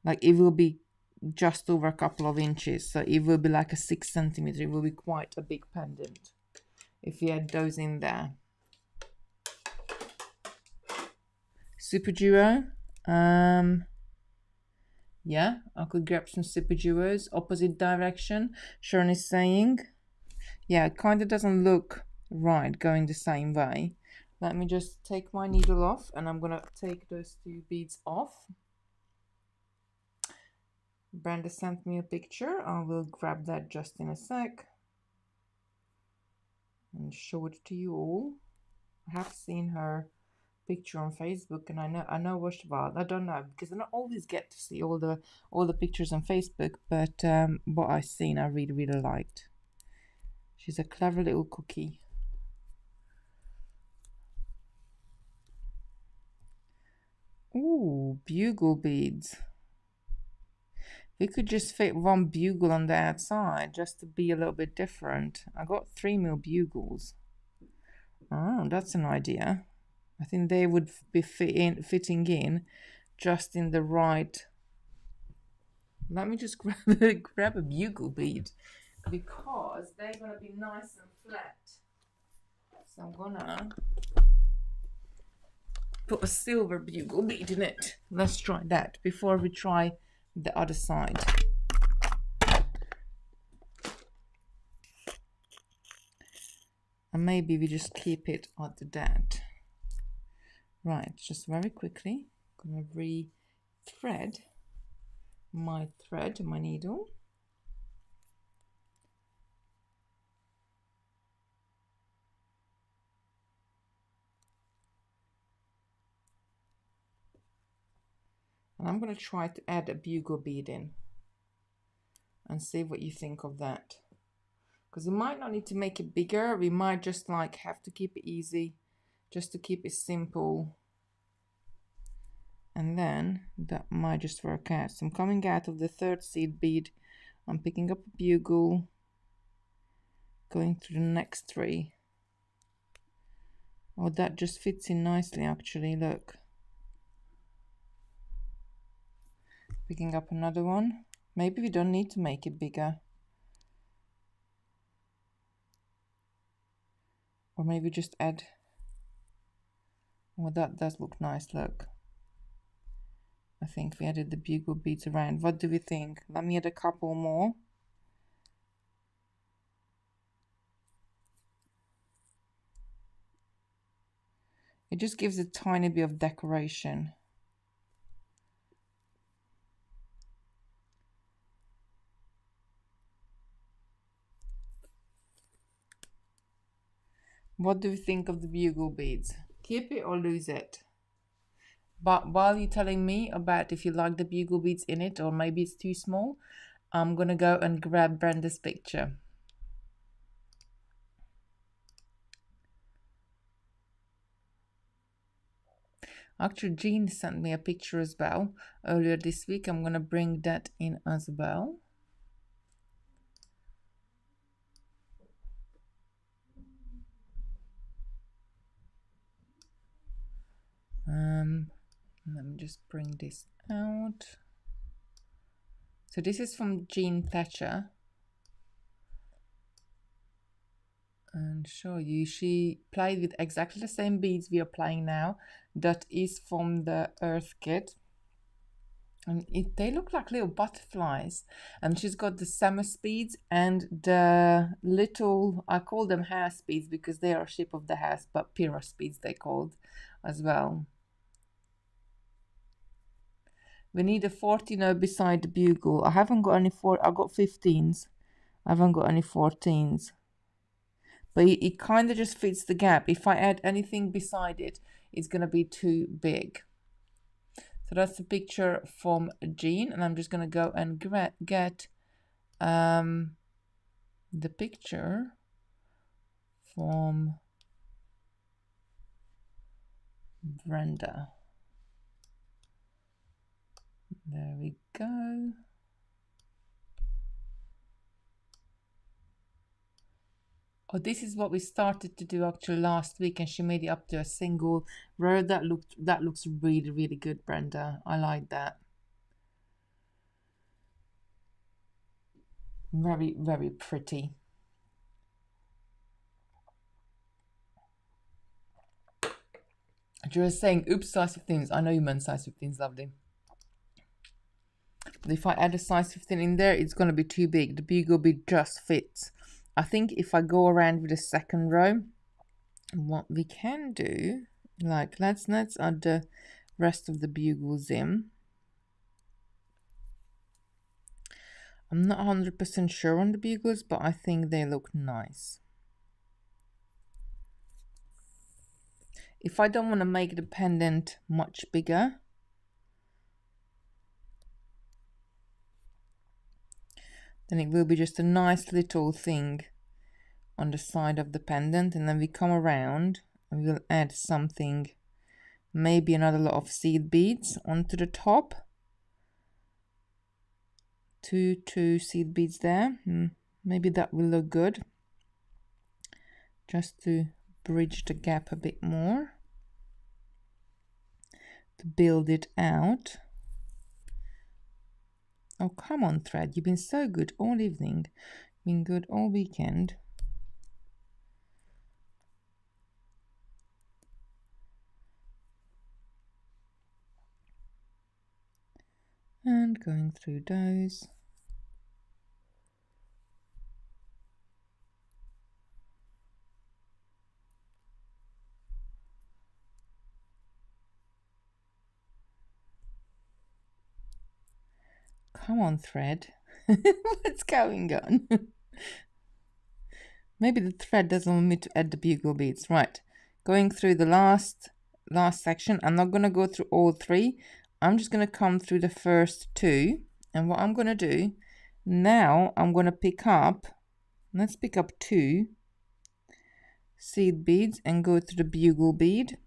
like, it will be just over a couple of inches, so it will be like a 6 centimeter. It will be quite a big pendant if you add those in there. Super duo, yeah, I could grab some super duos. Opposite direction, Sharon is saying. Yeah, it kind of doesn't look right going the same way. Let me just take my needle off, and I'm gonna take those 2 beads off. Brenda sent me a picture. I will grab that just in a sec and show it to you all. I have seen her picture on Facebook, and I know what about. I don't know because I don't always get to see all the pictures on Facebook, but what I've seen I really liked. She's a clever little cookie. Ooh, bugle beads. We could just fit one bugle on the outside just to be a little bit different. I got 3mm bugles. Oh, that's an idea. I think they would be fitting in just in the right. Let me just grab a bugle bead because they're gonna be nice and flat. So I'm gonna put a silver bugle bead in it. Let's try that before we try the other side. And maybe we just keep it at that. Right, just very quickly, I'm gonna re-thread my needle. And I'm gonna try to add a bugle bead in and see what you think of that. Because we might not need to make it bigger, we might just like have to keep it easy, just to keep it simple. And then that might just work out. So I'm coming out of the third seed bead, I'm picking up a bugle, going through the next 3. Oh, that just fits in nicely actually, look. Picking up another one. Maybe we don't need to make it bigger. Or maybe just add. Well, that does look nice, look. I think we added the bugle beads around. What do we think? Let me add a couple more. It just gives a tiny bit of decoration. What do you think of the bugle beads? Keep it or lose it? But while you're telling me about if you like the bugle beads in it or maybe it's too small, I'm gonna go and grab Brenda's picture. Actually, Jean sent me a picture as well earlier this week. I'm gonna bring that in as well. Let me just bring this out. So this is from Jean Thatcher. And show you, she played with exactly the same beads we are playing now. That is from the Earth kit. And they look like little butterflies. And she's got the summer beads and the little, I call them house beads because they are shape of the house, but Pyrrhus beads they called as well. We need a 14 beside the bugle. I haven't got any I got 15s. I haven't got any 14s. But it kind of just fits the gap. If I add anything beside it, it's going to be too big. So that's the picture from Jean. And I'm just going to go and get the picture from Brenda. There we go. Oh, this is what we started to do actually last week, and she made it up to a single row. That looks really good, Brenda. I like that. Very pretty. You were saying, oops, size 15s. I know you meant size 15s, lovely. But if I add a size 15 in there, it's going to be too big. The bugle bead just fits. I think if I go around with the second row, what we can do, like let's add the rest of the bugles in. I'm not 100% sure on the bugles, but I think they look nice. if I don't want to make the pendant much bigger, then it will be just a nice little thing on the side of the pendant, and then we come around and we'll add something, maybe another lot of seed beads onto the top. Two seed beads there. Maybe that will look good, just to bridge the gap a bit more, to build it out. Oh, come on, thread. You've been so good all evening. Been good all weekend. And going through those. Come on, thread. What's going on? Maybe the thread doesn't want me to add the bugle beads. Right, going through the last section. I'm not going to go through all three. I'm just going to come through the first two. And what I'm going to do now, I'm going to pick up, let's pick up 2 seed beads and go to the bugle bead.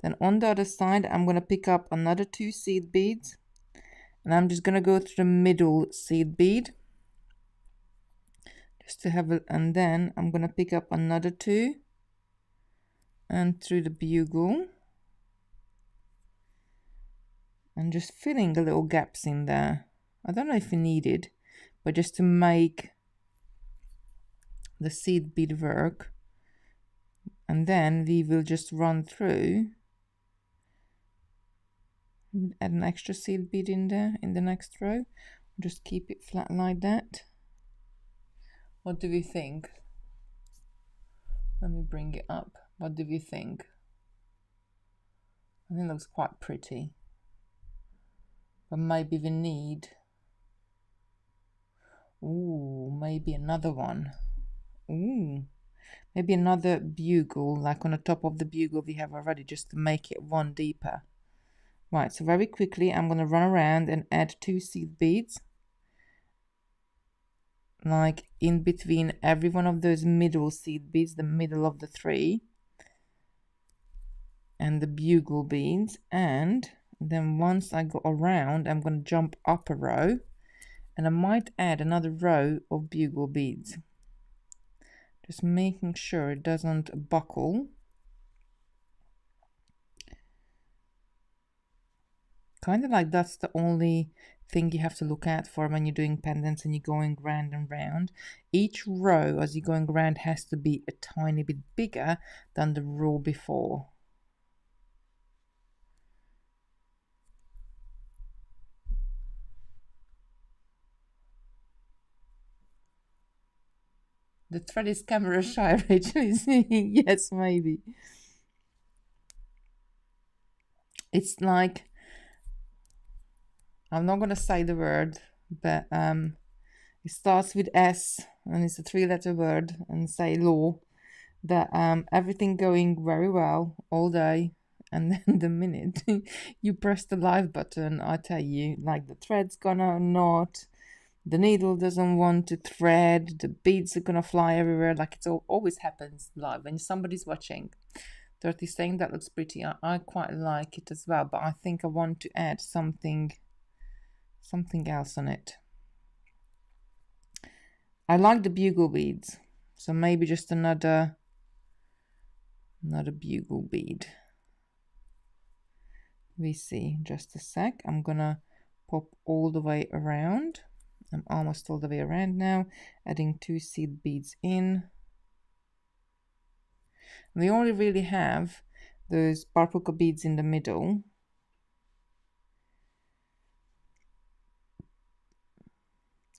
Then on the other side, I'm going to pick up another 2 seed beads, and I'm just going to go through the middle seed bead just to have it, and then I'm going to pick up another 2 and through the bugle, and just filling the little gaps in there. I don't know if you need it, but just to make the seed bead work. And then we will just run through, add an extra seed bead in there in the next row, just keep it flat like that. What do we think? Let me bring it up. What do we think? I think it looks quite pretty, but maybe we need, maybe another one. Maybe another bugle, like on the top of the bugle we have already, just to make it one deeper. Right, so very quickly I'm going to run around and add 2 seed beads, like in between every one of those middle seed beads, the middle of the 3, and the bugle beads. And then once I go around, I'm going to jump up a row, and I might add another row of bugle beads, just making sure it doesn't buckle. Kind of like that's the only thing you have to look at for when you're doing pendants and you're going round and round. Each row as you're going around has to be a tiny bit bigger than the row before. The thread is camera shy, Rachel is saying. Yes, maybe. It's like, I'm not going to say the word, but it starts with S and it's a 3-letter word, and say law, that everything going very well all day, and then the minute you press the live button, I tell you, like, the thread's gonna knot, the needle doesn't want to thread, the beads are gonna fly everywhere. Like, it always happens live when somebody's watching. Dorothy's saying that looks pretty. I quite like it as well, but I think I want to add something else on it. I like the bugle beads, so maybe just another bugle bead. We see, just a sec. I'm gonna pop all the way around. I'm almost all the way around now, adding 2 seed beads in. We only really have those purple beads in the middle.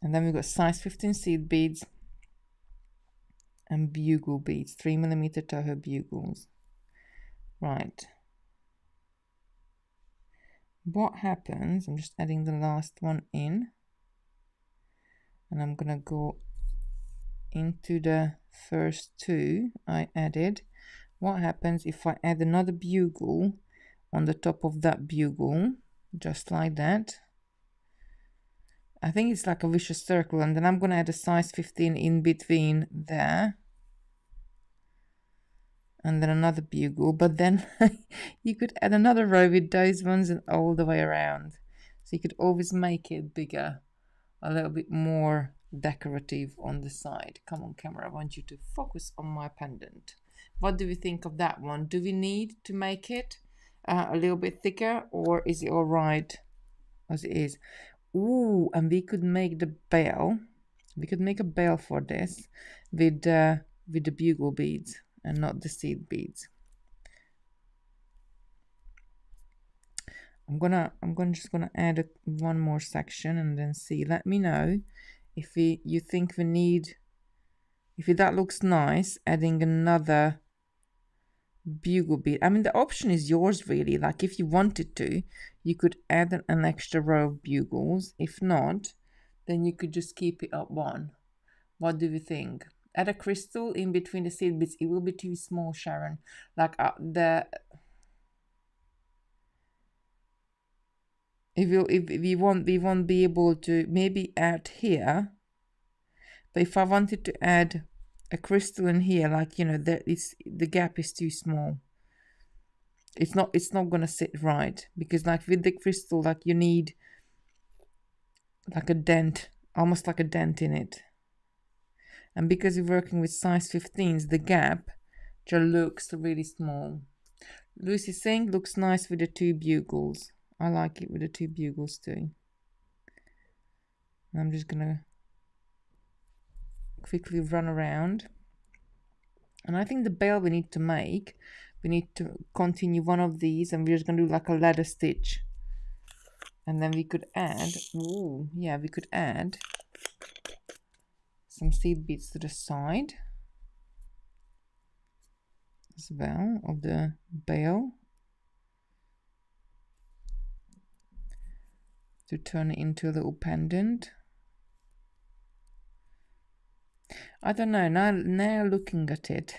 And then we've got size 15 seed beads and bugle beads, 3mm Toho bugles. Right. What happens, I'm just adding the last one in, and I'm gonna go into the first 2 I added. what happens if I add another bugle on the top of that bugle, just like that. I think it's like a vicious circle, and then I'm going to add a size 15 in between there. And then another bugle, but then you could add another row with those ones and all the way around. So you could always make it bigger, a little bit more decorative on the side. Come on, camera, I want you to focus on my pendant. What do we think of that one? Do we need to make it a little bit thicker, or is it all right as it is? Ooh, and we could make the bell. We could make a bell for this with the bugle beads and not the seed beads. I'm just gonna add one more section and then see. Let me know if you think we need, if that looks nice, adding another bugle bead. I mean, the option is yours really. Like if you wanted to, you could add an extra row of bugles. If not, then you could just keep it at one. What do we think? Add a crystal in between the seed beads. It will be too small, Sharon. Like if we won't be able to maybe add here. But if I wanted to add a crystal in here, like, you know, the gap is too small. It's not gonna sit right, because like with the crystal, like you need like a dent, almost like a dent in it. And because we're working with size 15s, the gap just looks really small. Lucy's saying looks nice with the two bugles. I like it with the two bugles too. I'm just gonna quickly run around. And I think the bell we need to continue one of these, and we're just gonna do like a ladder stitch. And then we could add, ooh, yeah, we could add some seed beads to the side as well of the bell to turn it into a little pendant. I don't know, now looking at it,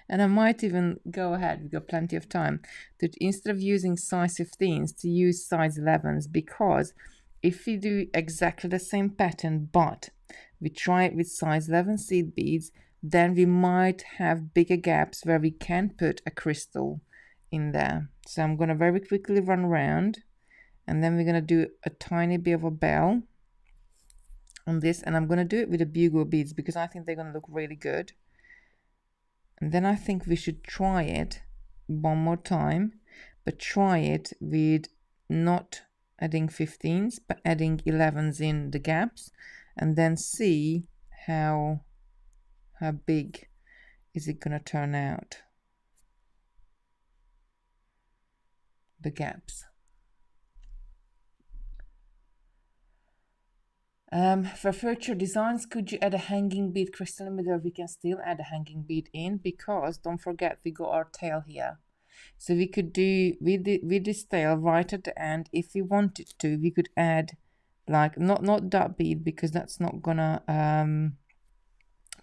and I might even go ahead, we've got plenty of time, that instead of using size 15s, to use size 11s, because if we do exactly the same pattern, but we try it with size 11 seed beads, then we might have bigger gaps where we can put a crystal in there. So I'm going to very quickly run around, and then we're going to do a tiny bit of a bell on this, and I'm going to do it with the bugle beads because I think they're going to look really good. And then I think we should try it one more time, but try it with not adding 15s, but adding 11s in the gaps, and then see how big is it going to turn out, the gaps. For future designs, could you add a hanging bead crystal in the middle? We can still add a hanging bead in, because don't forget we got our tail here. So we could do with this tail right at the end, if we wanted to, we could add like not that bead, because that's not gonna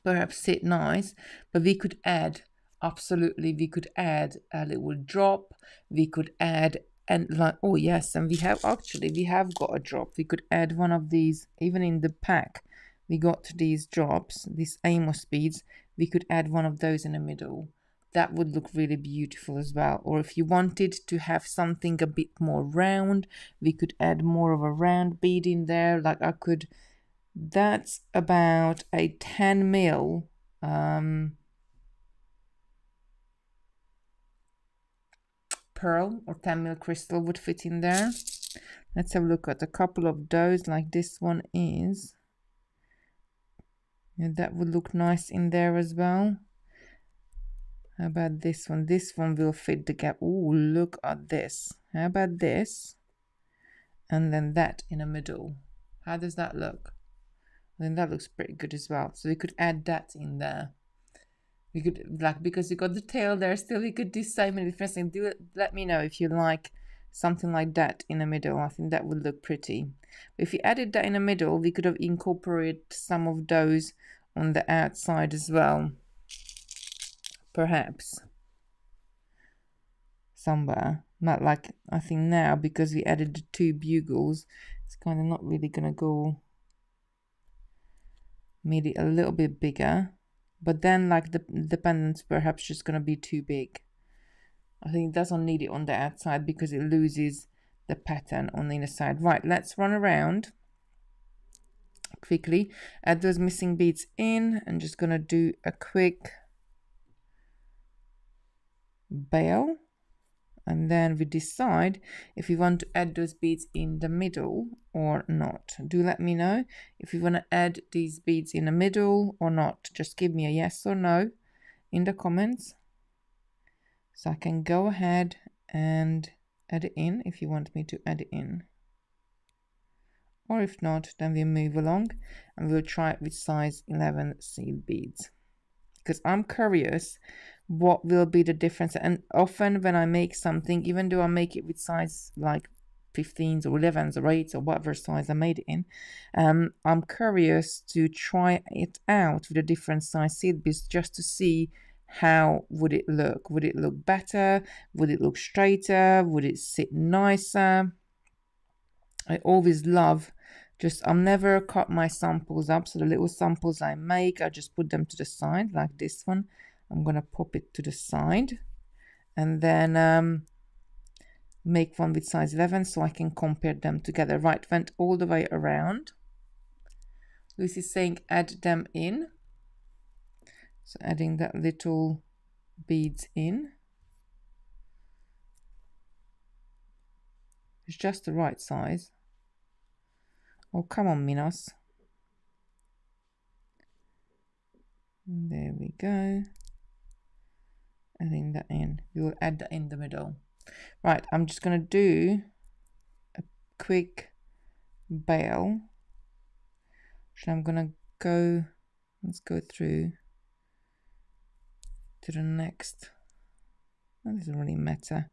perhaps sit nice, but we could add, absolutely, we could add a little drop, we could add, and like, oh yes, and we have got a drop. We could add one of these, even in the pack we got these drops, these Amos beads. We could add one of those in the middle. That would look really beautiful as well. Or if you wanted to have something a bit more round, we could add more of a round bead in there. Like I could, that's about a 10 mil pearl or 10 mil crystal would fit in there. Let's have a look at a couple of those, like this one is. Yeah, that would look nice in there as well. How about this one? This one will fit the gap. Oh, look at this. How about this? And then that in the middle. How does that look? I think that looks pretty good as well. So we could add that in there. We could, like, because you got the tail there still, we could do so many different things. Let me know if you like something like that in the middle. I think that would look pretty. But if you added that in the middle, we could have incorporated some of those on the outside as well. perhaps somewhere, not like I think now, because we added the 2 bugles, it's kind of not really gonna go. Made it a little bit bigger, but then like the pendant's perhaps just gonna be too big. I think it doesn't need it on the outside because it loses the pattern on the inner side. Right, let's run around quickly, add those missing beads in, and just gonna do a quick bail, and then we decide if we want to add those beads in the middle or not. Do let me know if you want to add these beads in the middle or not. Just give me a yes or no in the comments, so I can go ahead and add it in if you want me to add it in. Or if not, then we'll move along and we'll try it with size 11 seed beads, because I'm curious what will be the difference. And often when I make something, even though I make it with size like 15s or 11s or 8s or whatever size I made it in, I'm curious to try it out with a different size seed beads just to see how would it look. Would it look better? Would it look straighter? Would it sit nicer? I always love I'm never cut my samples up, so the little samples I make, I just put them to the side like this one. I'm gonna pop it to the side and then make one with size 11 so I can compare them together. Right, went all the way around. Lucy's saying add them in, so adding that little beads in. It's just the right size. Oh, come on, Minos. There we go. Adding that in. We will add that in the middle. Right, I'm just going to do a quick bail. So I'm going to go, let's go through to the next. That doesn't really matter.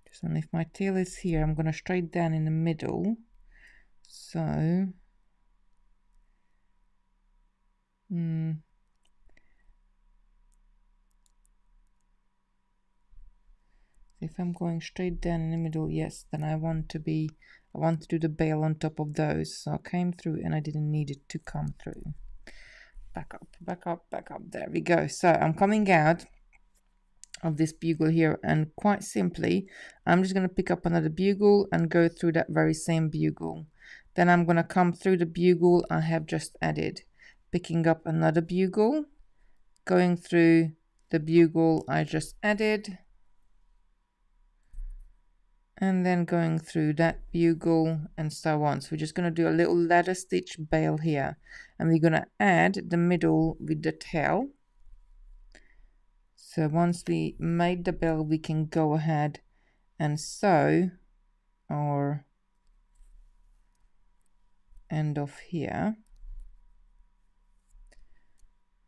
Just only if my tail is here, I'm going to straight down in the middle. So, if I'm going straight down in the middle, yes, then I want to do the bail on top of those. So I came through and I didn't need it to come through. Back up, back up, back up. There we go. So I'm coming out of this bugle here, and quite simply, I'm just going to pick up another bugle and go through that very same bugle. Then I'm going to come through the bugle I have just added, picking up another bugle, going through the bugle I just added, and then going through that bugle and so on. So we're just going to do a little ladder stitch bail here, and we're going to add the middle with the tail. So once we made the bail, we can go ahead and sew our end off here.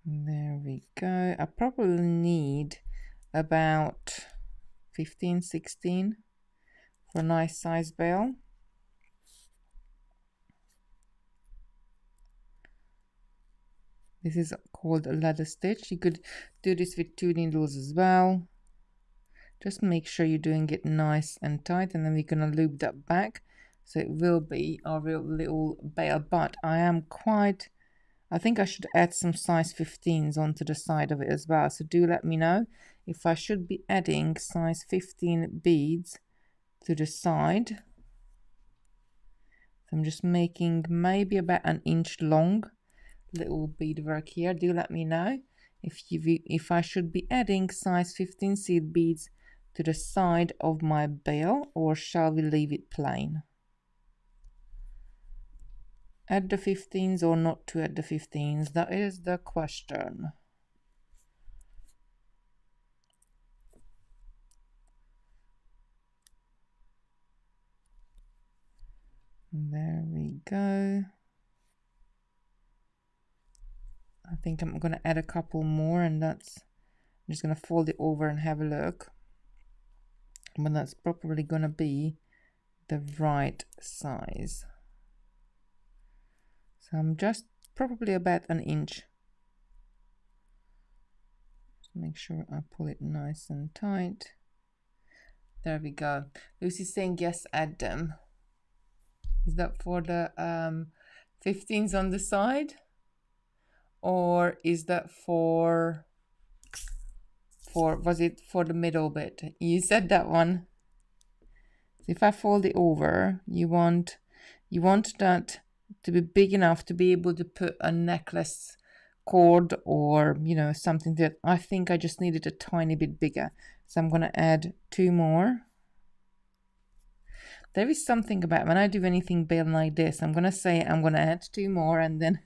There we go. I probably need about 15, 16 for a nice size bail. This is called a ladder stitch. You could do this with 2 needles as well. Just make sure you're doing it nice and tight, and then we're going to loop that back. So it will be our real little bail, but I think I should add some size 15s onto the side of it as well. So do let me know if I should be adding size 15 beads to the side. So I'm just making maybe about an inch long little beadwork here. Do let me know if I should be adding size 15 seed beads to the side of my bail, or shall we leave it plain? Add the 15s or not to add the 15s? That is the question. There we go. I think I'm going to add a couple more, and I'm just going to fold it over and have a look. But that's probably going to be the right size. So I'm just probably about an inch Make sure I pull it nice and tight. There we go. Lucy's saying yes, add them. Is that for the 15s on the side? Or is that for was it for the middle bit? You said that one. So if I fold it over, you want that to be big enough to be able to put a necklace cord or, you know, something that I think I just needed a tiny bit bigger. So I'm going to add 2 more. There is something about when I do anything big like this, I'm going to say I'm going to add 2 more, and then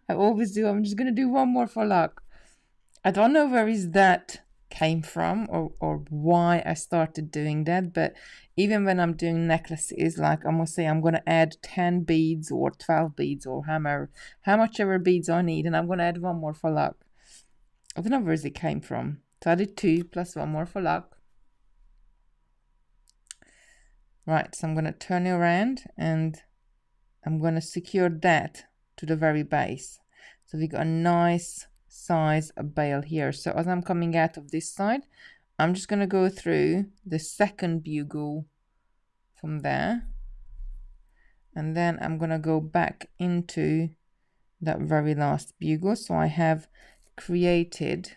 I always do. I'm just going to do 1 more for luck. I don't know where is that came from or why I started doing that, but even when I'm doing necklaces, like I'm going to say I'm going to add 10 beads or 12 beads or how much ever beads I need, and I'm going to add 1 more for luck. I don't know where it came from. So I did 2 plus 1 more for luck. Right, so I'm going to turn it around and I'm going to secure that to the very base. So we got a nice size bail here. So as I'm coming out of this side, I'm just going to go through the second bugle from there. And then I'm going to go back into that very last bugle. So I have created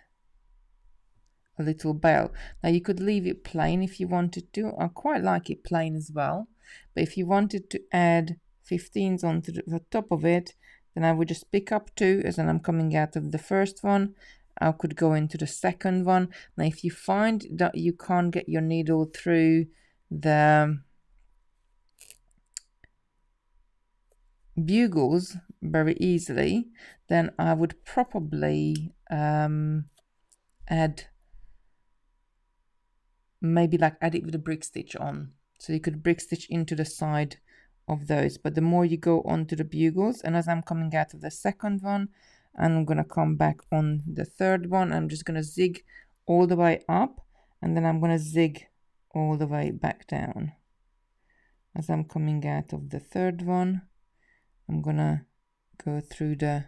a little bell. Now you could leave it plain if you wanted to. I quite like it plain as well. But if you wanted to add 15s onto the top of it, then I would just pick up 2 as I'm coming out of the first one. I could go into the second one. Now if you find that you can't get your needle through the bugles very easily, then I would probably add it with a brick stitch on. So you could brick stitch into the side of those. But the more you go onto the bugles, and as I'm coming out of the second one, I'm going to come back on the third one. I'm just going to zig all the way up, and then I'm going to zig all the way back down. As I'm coming out of the third one, I'm going to go through the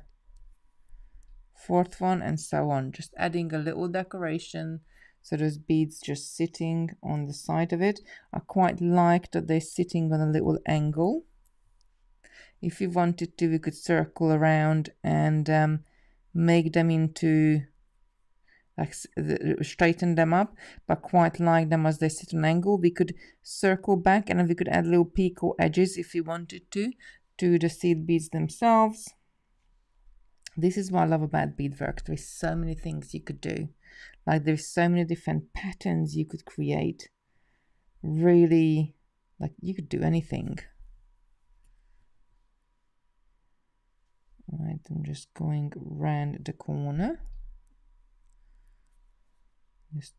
fourth one and so on, just adding a little decoration. So those beads just sitting on the side of it. I quite like that they're sitting on a little angle. If you wanted to, we could circle around and make them into, like, straighten them up, but quite like them as they sit on an angle. We could circle back and we could add little picot edges if you wanted to the seed beads themselves. This is what I love about beadwork. There's so many things you could do. Like there's so many different patterns you could create. Really, like you could do anything. Right, I'm just going around the corner. Just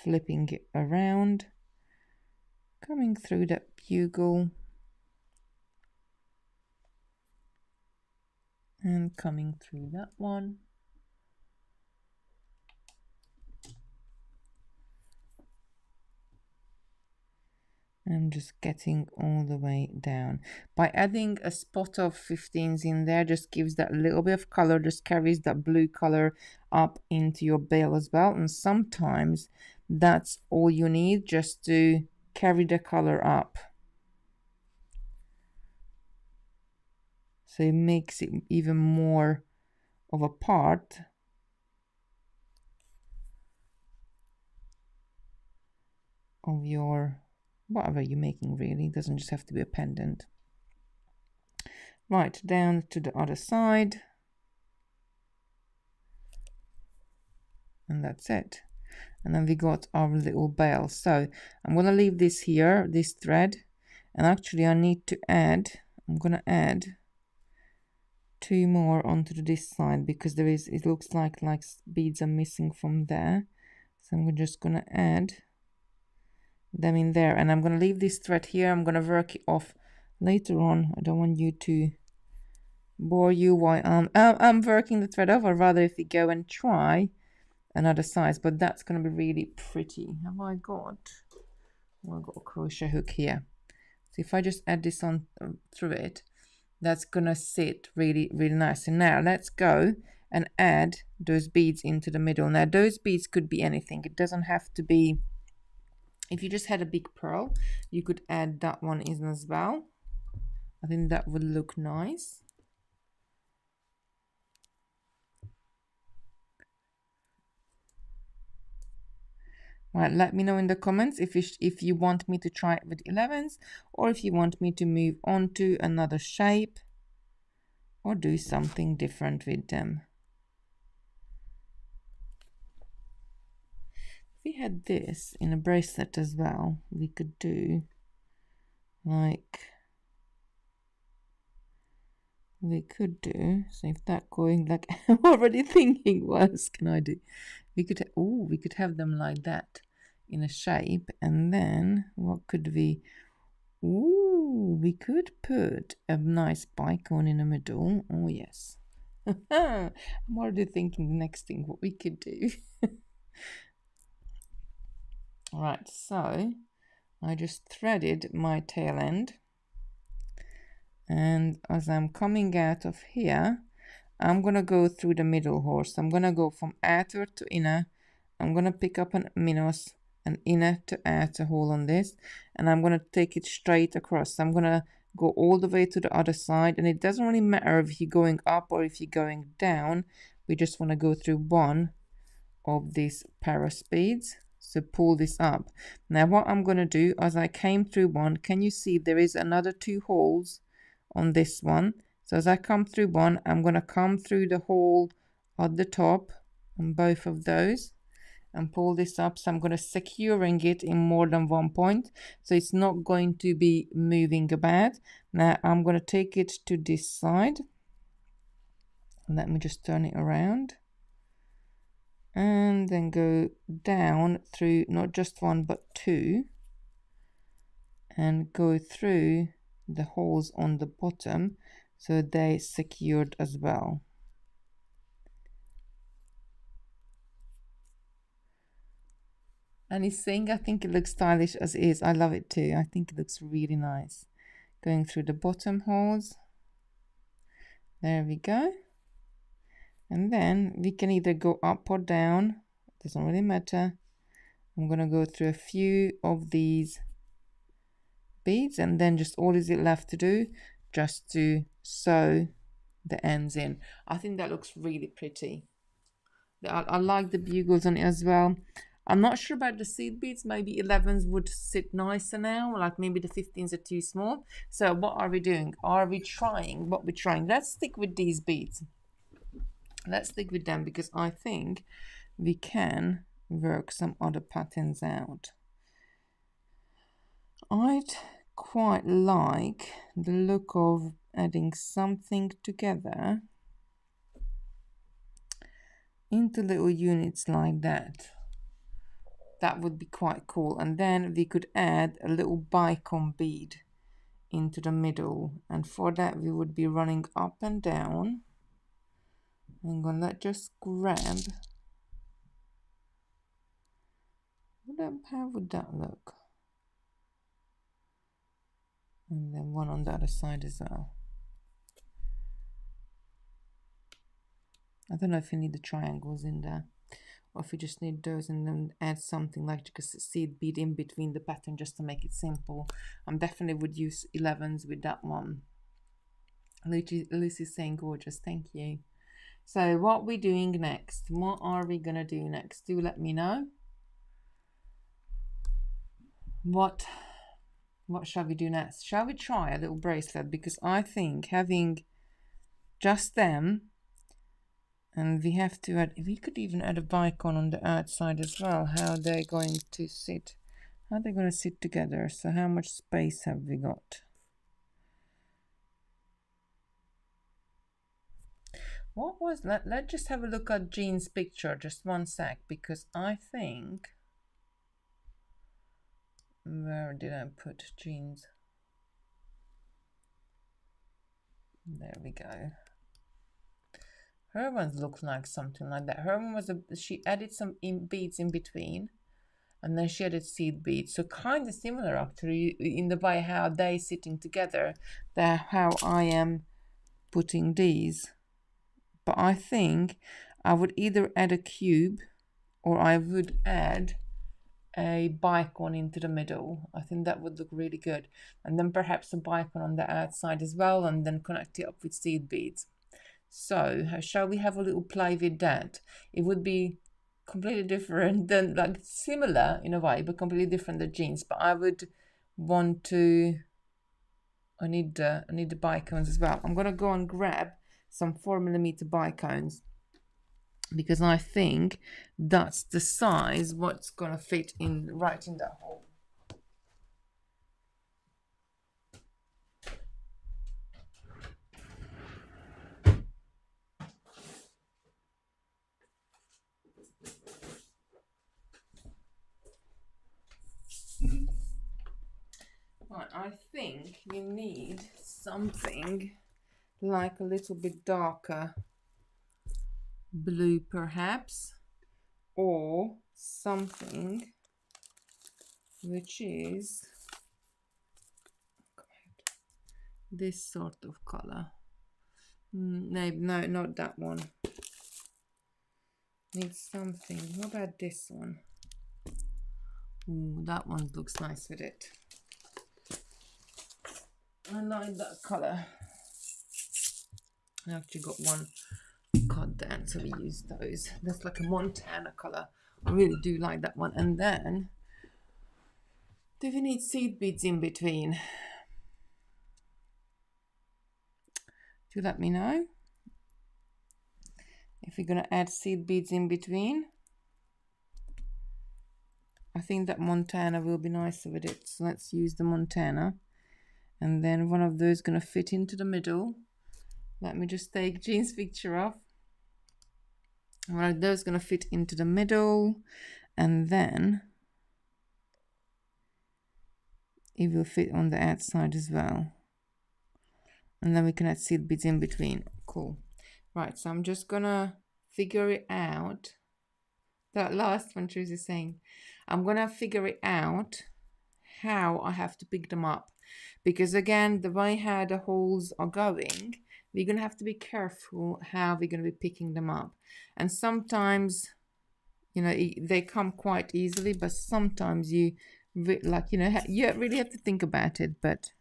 flipping it around. Coming through that bugle. And coming through that one. I'm just getting all the way down. By adding a spot of 15s in there, just gives that little bit of color, just carries that blue color up into your bail as well. And sometimes that's all you need, just to carry the color up. So it makes it even more of a part of your whatever you're making. Really, it doesn't just have to be a pendant. Right, down to the other side, and that's it. And then we got our little bail. So I'm going to leave this here, this thread, and actually I need to add, I'm going to add 2 more onto this side, because there is, it looks like beads are missing from there. So I'm just going to add them in there, and I'm going to leave this thread here. I'm going to work it off later on. I don't want you to bore you while I'm working the thread off, or rather if we go and try another size, but that's going to be really pretty. Have I got, well, I've got a crochet hook here. So if I just add this on through it, that's going to sit really, really nice. And now let's go and add those beads into the middle. Now those beads could be anything. It doesn't have to be, if you just had a big pearl, you could add that one in as well. I think that would look nice. Right, let me know in the comments if you want me to try it with 11s, or if you want me to move on to another shape or do something different with them. If we had this in a bracelet as well, we could do like, we could do, so if that going like I'm already thinking, what else can I do? We could, oh, we could have them like that in a shape, and then what could we, ooh, we could put a nice bicone in the middle. Oh yes. I'm already thinking the next thing what we could do. Right, so I just threaded my tail end, and as I'm coming out of here, I'm gonna go through the middle horse. I'm gonna go from outer to inner. I'm gonna pick up an minus, an inner to outer hole on this, and I'm gonna take it straight across. I'm gonna go all the way to the other side, and it doesn't really matter if you're going up or if you're going down. We just want to go through one of these Paris beads. So pull this up. Now what I'm gonna do, as I came through one, can you see there is another 2 holes on this one? So as I come through one, I'm going to come through the hole at the top on both of those and pull this up. So I'm going to securing it in more than one point, so it's not going to be moving about. Now I'm going to take it to this side. Let me just turn it around and then go down through not just one but 2 and go through the holes on the bottom, so they secured as well. And he's saying, I think it looks stylish as is. I love it too. I think it looks really nice. Going through the bottom holes. There we go. And then we can either go up or down. It doesn't really matter. I'm going to go through a few of these beads, and then just all is it left to do, just to sew the ends in. I think that looks really pretty. I like the bugles on it as well. I'm not sure about the seed beads. Maybe 11s would sit nicer now, like maybe the 15s are too small. So what are we doing? Are we trying what we're trying? Let's stick with these beads. Let's stick with them, because I think we can work some other patterns out. I'd quite like the look of adding something together into little units like that. That would be quite cool. And then we could add a little bicone bead into the middle, and for that we would be running up and down. I'm gonna just grab, how would that look? And then one on the other side as well. I don't know if you need the triangles in there, or if you just need those, and then add something like a seed bead in between the pattern just to make it simple. I definitely would use 11s with that one. Lucy's saying gorgeous, thank you. So what we're doing next, what are we gonna do next? Do let me know. What shall we do next? Shall we try a little bracelet? Because I think having just them, and we have to add, we could even add a bicone on the outside as well. How they're going to sit, how they're going to sit together. So how much space have we got? What was, let's just have a look at Jean's picture, just one sec, because I think, where did I put Jean's? There we go. Her ones look like something like that. Her one was she added some beads in between, and then she added seed beads. So kind of similar actually in the way how they sitting together. How I am putting these but I think I would either add a cube or I would add a bicon into the middle. I think that would look really good. And then perhaps a bicon on the outside as well, and then connect it up with seed beads. So shall we have a little play with that? It would be completely different than, like, similar in a way, but completely different than jeans. But I would want to, I need the bicones as well. I'm gonna go and grab some 4mm bicones, because I think that's the size what's gonna fit in right in that hole. Right, I think you need something like a little bit darker blue perhaps, or something which is this sort of color. No, not that one. Need something. What about this one? Ooh, that one looks nice with it. I like that color. I actually got one cut down, so we use those. That's like a Montana color. I really do like that one. And then, do we need seed beads in between? Do let me know if we're gonna add seed beads in between. I think that Montana will be nicer with it, so let's use the Montana. And then one of those gonna fit into the middle. Let me just take Jean's picture off. One of those gonna fit into the middle, and then it will fit on the outside as well. And then we can add seed beads in between. Cool. Right, so I'm just gonna figure it out. That last one Truth is saying, I'm gonna figure it out how I have to pick them up, because again, the way how the holes are going, we're gonna have to be careful how we're gonna be picking them up. And sometimes, you know, they come quite easily, but sometimes you like, you know, you really have to think about it, but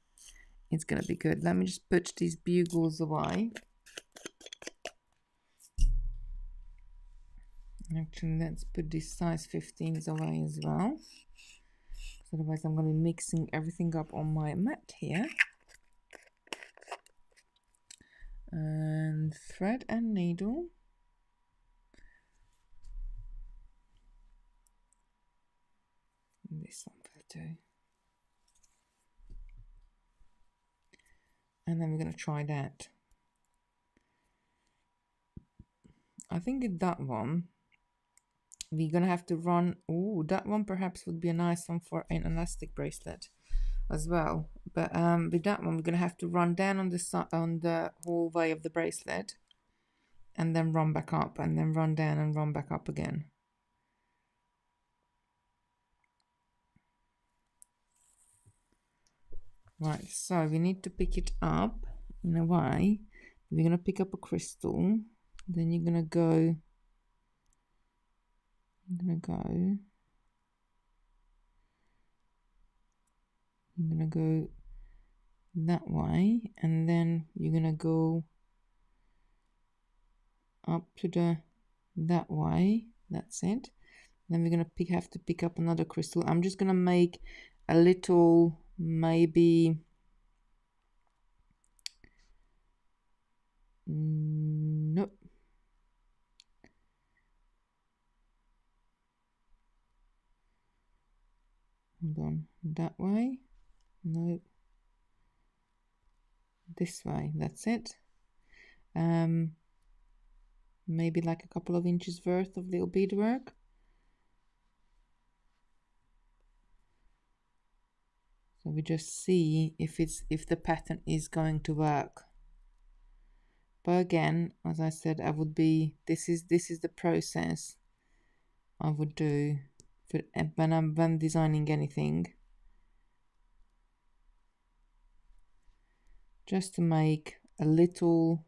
it's gonna be good. Let me just put these bugles away. Actually, let's put these size 15s away as well. Otherwise, I'm going to be mixing everything up on my mat here. And thread and needle. This one will do. And then we're going to try that. I think in that one, we're going to have to run. Oh, that one perhaps would be a nice one for an elastic bracelet as well. But with that one, we're going to have to run down on the whole way of the bracelet, and then run back up, and then run down and run back up again. Right, so we need to pick it up in a way. We're going to pick up a crystal, then you're going to go, you're going to go that way, and then you're going to go up to that way. That's it. Then we're going to have to pick up another crystal. I'm just going to make a little, maybe nope. Hold on, that way. No, this way. That's it. Maybe like a couple of inches worth of little beadwork. So we just see if the pattern is going to work. But again, as I said, I would be, this is the process I would do for when designing anything, just to make a little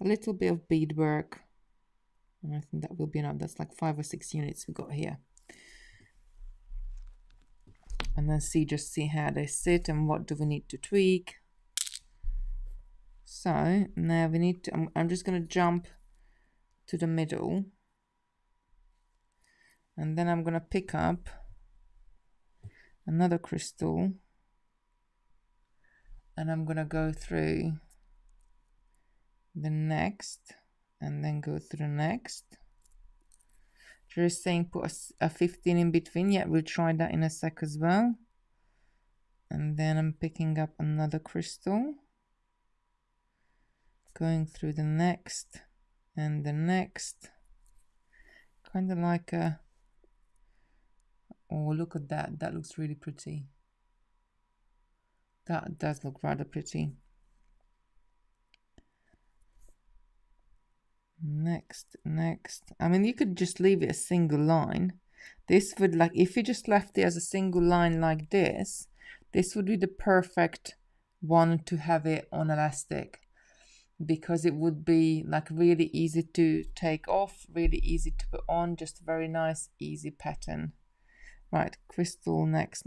a little bit of beadwork. And I think that will be enough. That's like 5 or 6 units we got here. And then just see how they sit and what do we need to tweak. So now we need to, I'm just going to jump to the middle. And then I'm going to pick up another crystal. And I'm going to go through the next and then go through the next. Just saying put a 15 in between. Yeah, we'll try that in a sec as well. And then I'm picking up another crystal, going through the next and the next, kind of like a, oh, look at that, that looks really pretty. That does look rather pretty. Next. I mean, you could just leave it a single line. This would, like, if you just left it as a single line like this, this would be the perfect one to have it on elastic, because it would be like really easy to take off, really easy to put on, just a very nice, easy pattern. Right, crystal next.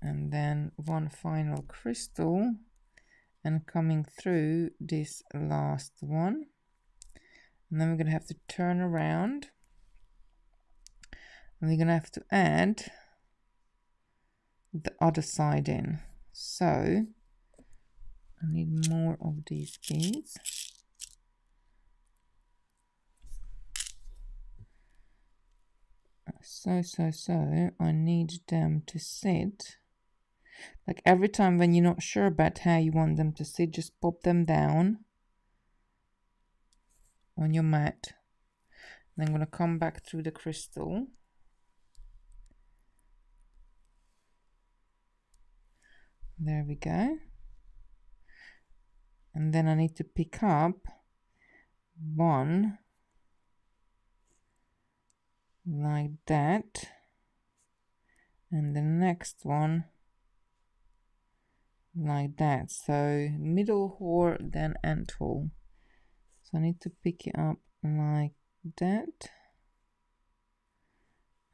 And then one final crystal. And coming through this last one, and then we're going to have to turn around, and we're going to have to add the other side in. So I need more of these beads. So I need them to sit. Like every time when you're not sure about how you want them to sit, just pop them down on your mat. And I'm going to come back through the crystal. There we go. And then I need to pick up one like that. And the next one like that. So middle hole, then end hole. So I need to pick it up like that,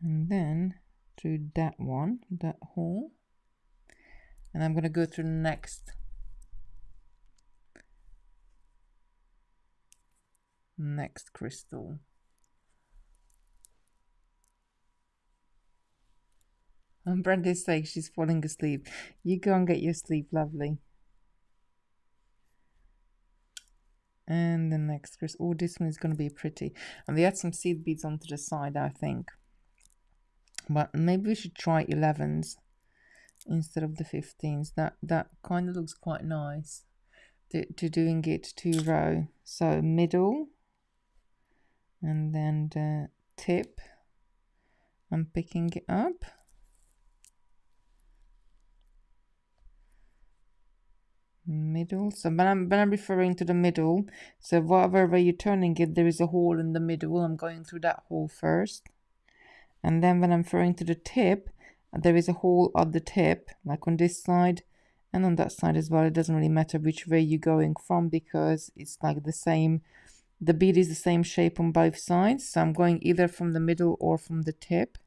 and then through that one, that hole, and I'm going to go through the next crystal. And Brenda's saying she's falling asleep. You go and get your sleep, lovely. And the next crystal. Oh, this one is going to be pretty. And we had some seed beads onto the side, I think. But maybe we should try 11s instead of the 15s. That kind of looks quite nice. To doing it 2 row. So middle, and then the tip. I'm picking it up. Middle. So when I'm referring to the middle, so whatever way you're turning it, there is a hole in the middle. I'm going through that hole first, and then when I'm referring to the tip, there is a hole at the tip, like on this side and on that side as well. It doesn't really matter which way you're going from, because it's like the same, the bead is the same shape on both sides. So I'm going either from the middle or from the tip.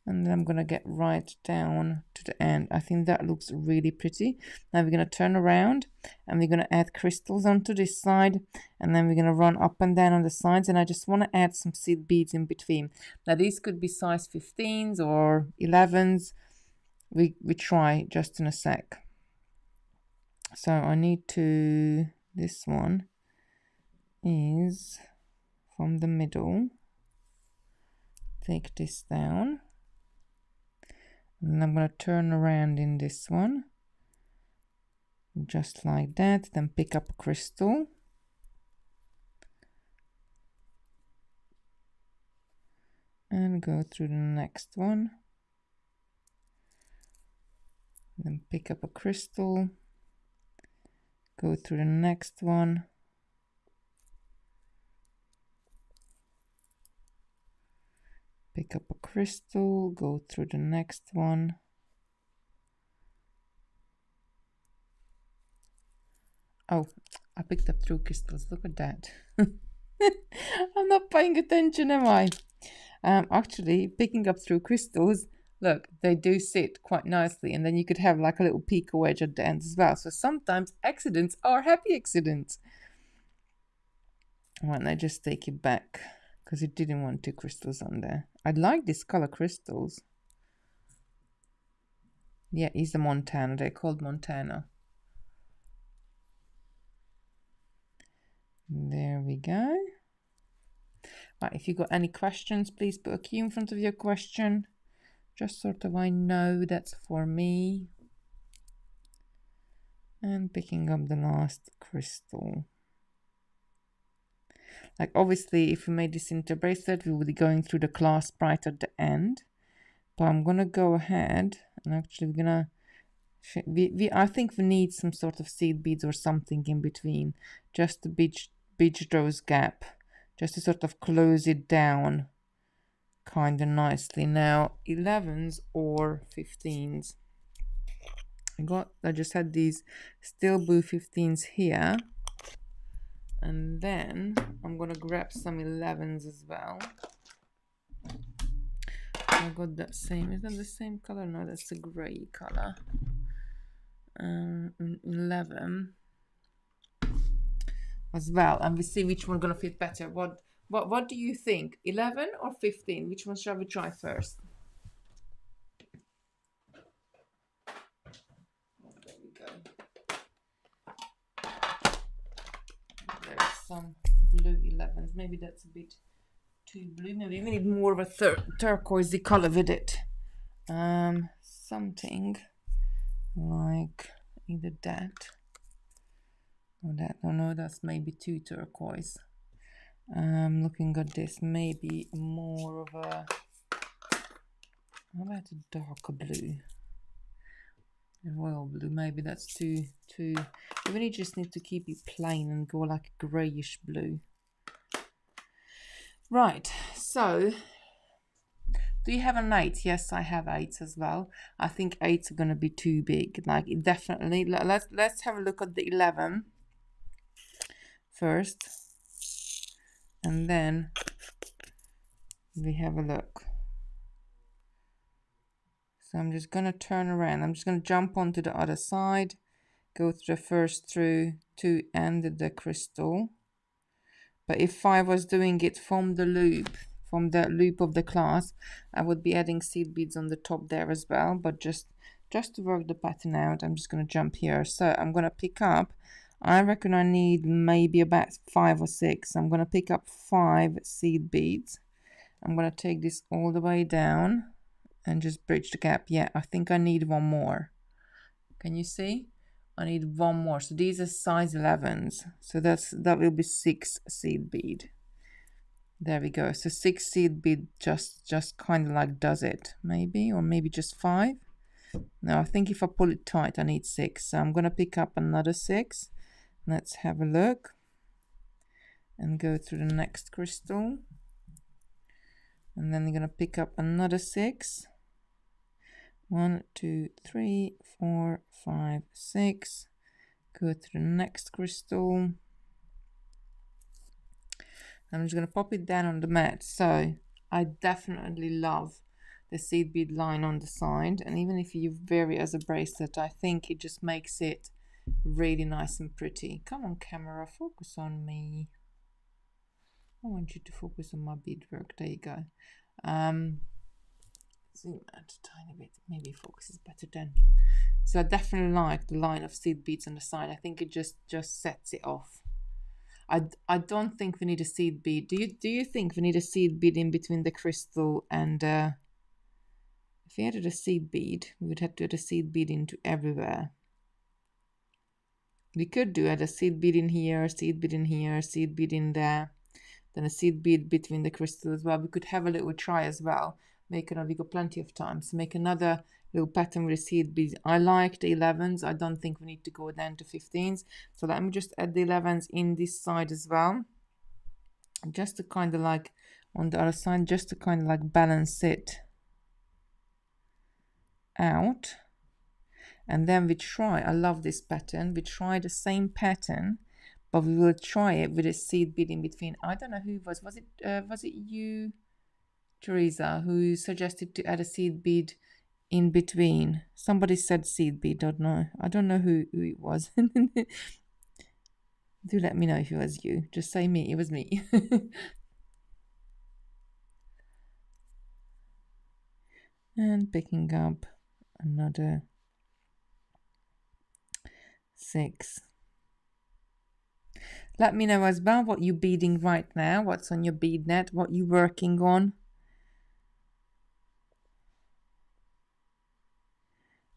And then I'm going to get right down to the end. I think that looks really pretty. Now we're going to turn around, and we're going to add crystals onto this side. And then we're going to run up and down on the sides. And I just want to add some seed beads in between. Now these could be size 15s or 11s. We try just in a sec. So I need to, this one is from the middle. Take this down. And I'm going to turn around in this one, just like that, then pick up a crystal. And go through the next one. Then pick up a crystal. Go through the next one. Pick up a crystal, go through the next one. Oh, I picked up true crystals. Look at that. I'm not paying attention, am I? Actually, picking up through crystals, look, they do sit quite nicely, and then you could have like a little picot wedge at the end as well. So sometimes accidents are happy accidents. Right, I just take it back because it didn't want two crystals on there. I like these color crystals. Yeah, it's the Montana. They're called Montana. There we go. Right, if you got any questions, please put a key in front of your question. Just sort of, I know that's for me. And picking up the last crystal. Like obviously, if we made this into a bracelet, we would be going through the clasp right at the end. But I'm gonna go ahead and actually we're gonna. I think we need some sort of seed beads or something in between, just to bridge those gap, just to sort of close it down kind of nicely. Now 11s or 15s. I just had these steel blue 15s here, and then I'm gonna grab some 11s as well. I got that same. Is that the same color? No, that's a gray color. 11 as well, and we see which one gonna fit better. What do you think? 11 or 15? Which one shall we try first? There we go. There's some blue 11s. Maybe that's a bit too blue. Maybe we need more of a turquoisey color with it. Something like either that or that. Oh no, that's maybe too turquoise. Looking at this, maybe more of a, how about a darker blue? A royal blue, maybe that's too. We really just need to keep it plain and go like a grayish blue. Right, so do you have an 8? Yes, I have 8s as well. I think 8s are gonna be too big. Like it definitely. Let's have a look at the 11 first, and then we have a look. So I'm just gonna turn around. I'm just gonna jump onto the other side, go through the first through to end the crystal. But if I was doing it from the loop of the clasp, I would be adding seed beads on the top there as well. But just to work the pattern out, I'm just gonna jump here. So I'm gonna pick up. I reckon I need maybe about 5 or 6. I'm gonna pick up 5 seed beads. I'm gonna take this all the way down and just bridge the gap. Yeah, I think I need one more. Can you see? I need one more. So these are size 11s. So that will be 6 seed bead. There we go. So 6 seed bead just kind of like does it. Maybe, or maybe just 5. No, I think if I pull it tight, I need 6. So I'm going to pick up another 6. Let's have a look. And go through the next crystal. And then I'm going to pick up another 6. 1, 2, 3, 4, 5, 6. Go to the next crystal. I'm just going to pop it down on the mat. So I definitely love the seed bead line on the side. And even if you wear it as a bracelet, I think it just makes it really nice and pretty. Come on, camera, focus on me. I want you to focus on my beadwork. There you go. Zoom out a tiny bit. Maybe focus is better then. So I definitely like the line of seed beads on the side. I think it just sets it off. I don't think we need a seed bead. Do you think we need a seed bead in between the crystal and if we added a seed bead, we would have to add a seed bead into everywhere. We could add a seed bead in here, seed bead in here, seed bead in there, then a seed bead between the crystal as well. We could have a little try as well. We got plenty of time. So make another little pattern with seed beads. I like the 11s. I don't think we need to go down to 15s. So let me just add the 11s in this side as well. Just to kind of like on the other side, just to kind of like balance it out. And then we try, I love this pattern, we try the same pattern, but we will try it with a seed bead in between. I don't know who it was it you, Teresa, who suggested to add a seed bead in between? Somebody said seed bead, I don't know who it was. Do let me know if it was you. Just say me, it was me. And picking up another 6. Let me know as well what you're beading right now, what's on your bead net, what you're working on.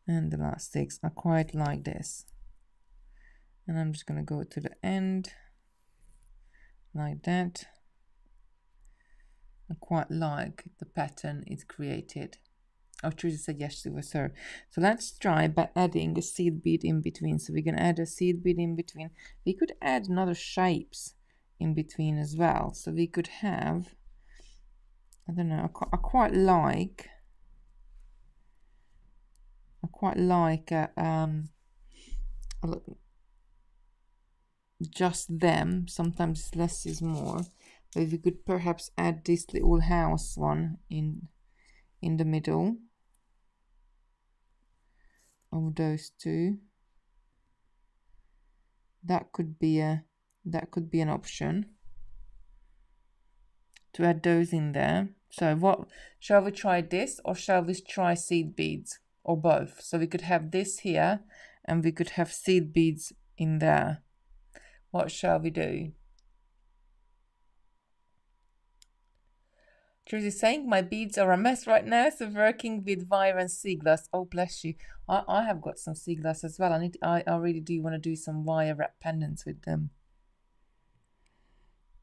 And the last 6, I quite like this. And I'm just going to go to the end like that. I quite like the pattern it created. Oh, Teresa said yes, it was her. So let's try by adding a seed bead in between. So we're going to add a seed bead in between. We could add another shapes in between as well. So we could have, I don't know, I quite like just them. Sometimes less is more. But we could perhaps add this little house one in the middle of those two. That could be an option to add those in there. So what shall we try, this or shall we try seed beads, or both? So we could have this here and we could have seed beads in there. What shall we do? Tracy is saying my beads are a mess right now, so working with wire and sea glass. Oh, bless you. I have got some sea glass as well. I really do want to do some wire wrap pendants with them.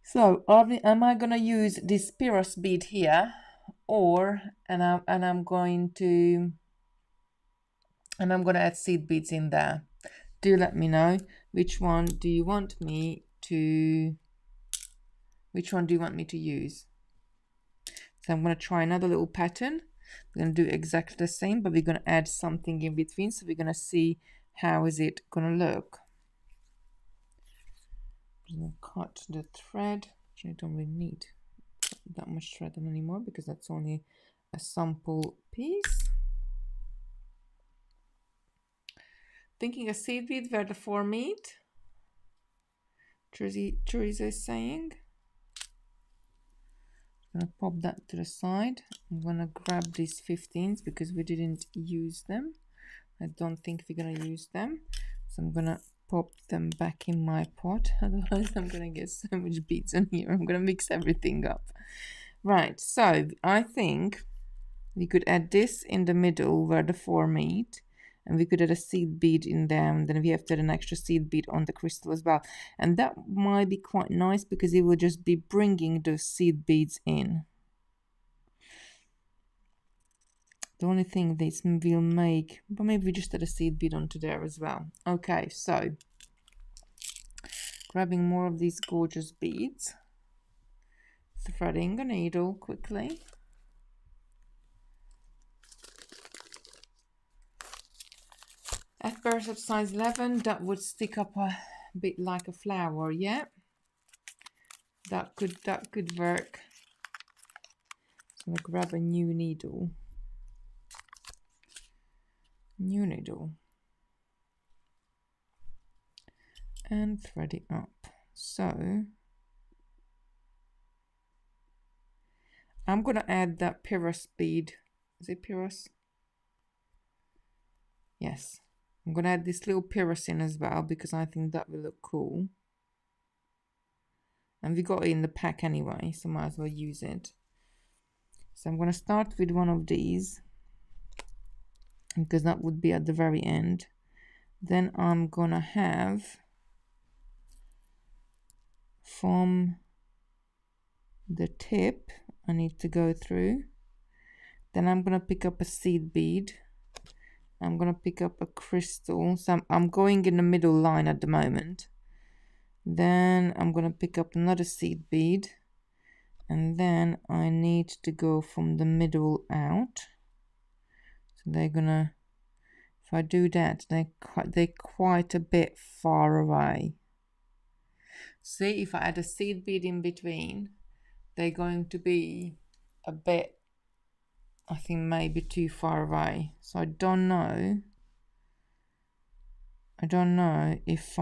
So am I gonna use this Pyros bead here, or and I'm going to add seed beads in there. Do let me know which one do you want me to use. So I'm going to try another little pattern. We're going to do exactly the same, but we're going to add something in between. So we're going to see how is it going to look. I'm going to cut the thread, which I don't really need that much thread anymore because that's only a sample piece. Thinking a seed bead where the 4 meet. Teresa is saying. I'm going to pop that to the side. I'm going to grab these 15s because we didn't use them. I don't think we're going to use them. So I'm going to pop them back in my pot. Otherwise, I'm going to get so much beads on here. I'm going to mix everything up. Right, so I think we could add this in the middle where the 4 meet. And we could add a seed bead in there, and then we have to add an extra seed bead on the crystal as well. And that might be quite nice because it will just be bringing those seed beads in. The only thing this will make, but maybe we just add a seed bead onto there as well. Okay, so grabbing more of these gorgeous beads, threading a needle quickly. At purse of size 11, that would stick up a bit like a flower, yeah? That could work. So I'm gonna grab a new needle. And thread it up. So I'm gonna add that Pyros bead. Is it Pyros? Yes. I'm going to add this little Pyros in as well because I think that will look cool. And we got it in the pack anyway, so might as well use it. So I'm going to start with one of these because that would be at the very end. Then I'm going to have from the tip, I need to go through. Then I'm going to pick up a seed bead. I'm going to pick up a crystal. So I'm going in the middle line at the moment. Then I'm going to pick up another seed bead. And then I need to go from the middle out. So they're going to, if I do that, they're quite a bit far away. See, if I add a seed bead in between, they're going to be a bit, I think, maybe too far away. So I don't know if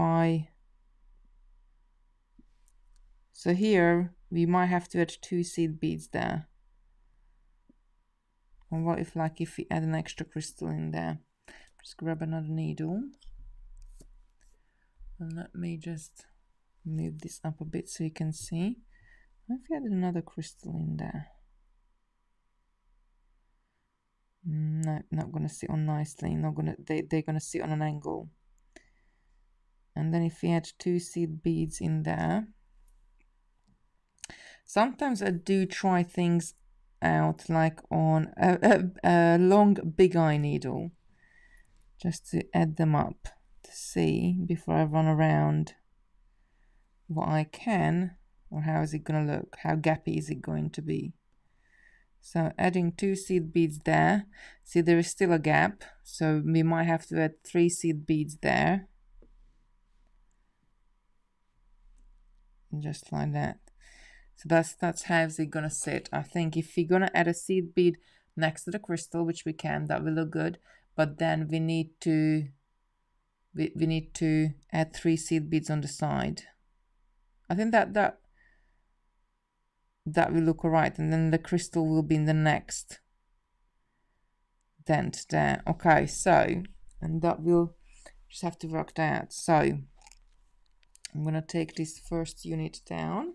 so here we might have to add 2 seed beads there. And what if we add an extra crystal in there? Just grab another needle. And let me just move this up a bit so you can see. What if we added another crystal in there? No, not gonna sit on nicely. They're gonna sit on an angle. And then if we add 2 seed beads in there. Sometimes I do try things out like on a long big eye needle, just to add them up to see before I run around what I can, or how is it going to look, how gappy is it going to be. So adding 2 seed beads there. See, there is still a gap, so we might have to add 3 seed beads there, just like that. So that's how it's gonna sit. I think if we're gonna add a seed bead next to the crystal, which we can, that will look good. But then we need to add 3 seed beads on the side. I think that will look alright, and then the crystal will be in the next dent there. Okay, so, and that will just have to work that out. So I'm gonna take this first unit down.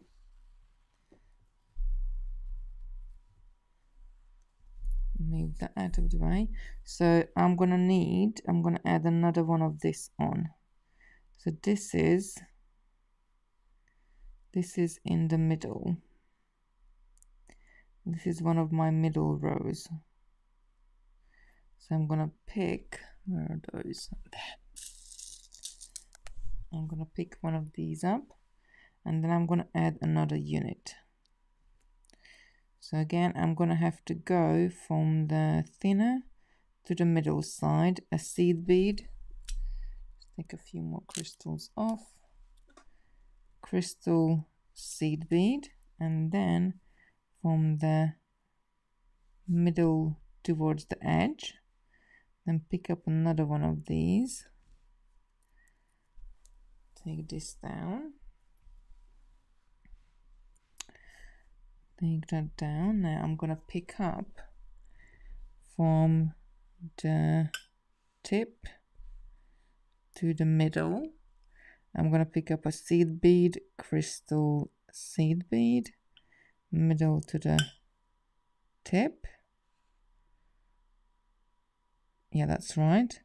Move that out of the way. So I'm gonna add another one of this on. So this is in the middle. This is one of my middle rows. So I'm gonna pick, where are those? There. I'm gonna pick one of these up, and then I'm gonna add another unit. So again, I'm gonna have to go from the thinner to the middle side, a seed bead. Just take a few more crystals off. Crystal, seed bead, and then from the middle towards the edge, then pick up another one of these. Take this down. Take that down. Now I'm gonna pick up from the tip to the middle. I'm gonna pick up a seed bead, crystal, seed bead, middle to the tip. Yeah, that's right.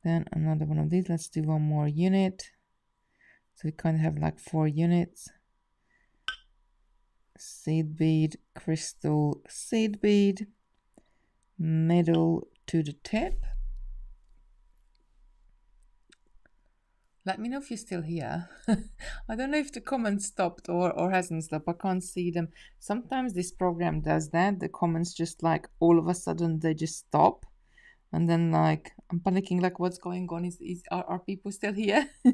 Then another one of these. Let's do one more unit. So we kind of have like 4 units. Seed bead, crystal, seed bead, middle to the tip. Let me know if you're still here. I don't know if the comments stopped or hasn't stopped. I can't see them. Sometimes this program does that. The comments just like all of a sudden they just stop. And then like I'm panicking, like what's going on? Are people still here? Do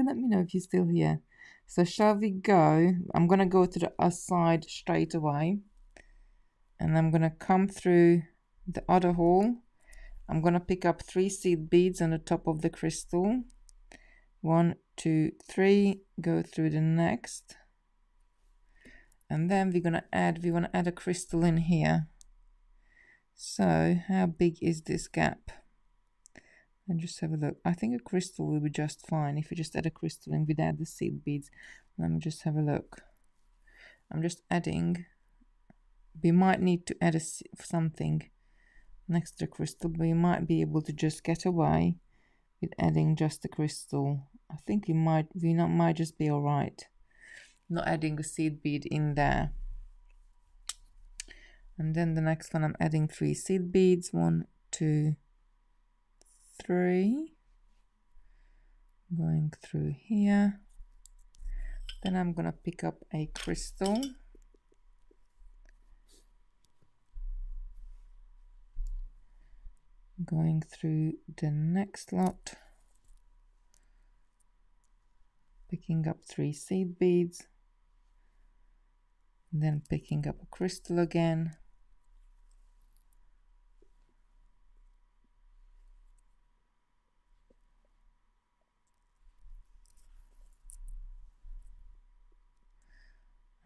let me know if you're still here. So shall we go? I'm gonna go to the other side straight away. And I'm gonna come through the other hole. I'm gonna pick up 3 seed beads on the top of the crystal. 1, 2, 3, go through the next. And then we wanna add a crystal in here. So how big is this gap? And just have a look. I think a crystal will be just fine if you just add a crystal in without the seed beads. Let me just have a look. I'm just adding. We might need to add something next to the crystal, but we might be able to just get away with adding just the crystal. I think we might just be all right. Not adding a seed bead in there. And then the next one, I'm adding 3 seed beads. 1, 2, 3. Going through here. Then I'm gonna pick up a crystal. Going through the next lot, picking up 3 seed beads, then picking up a crystal again,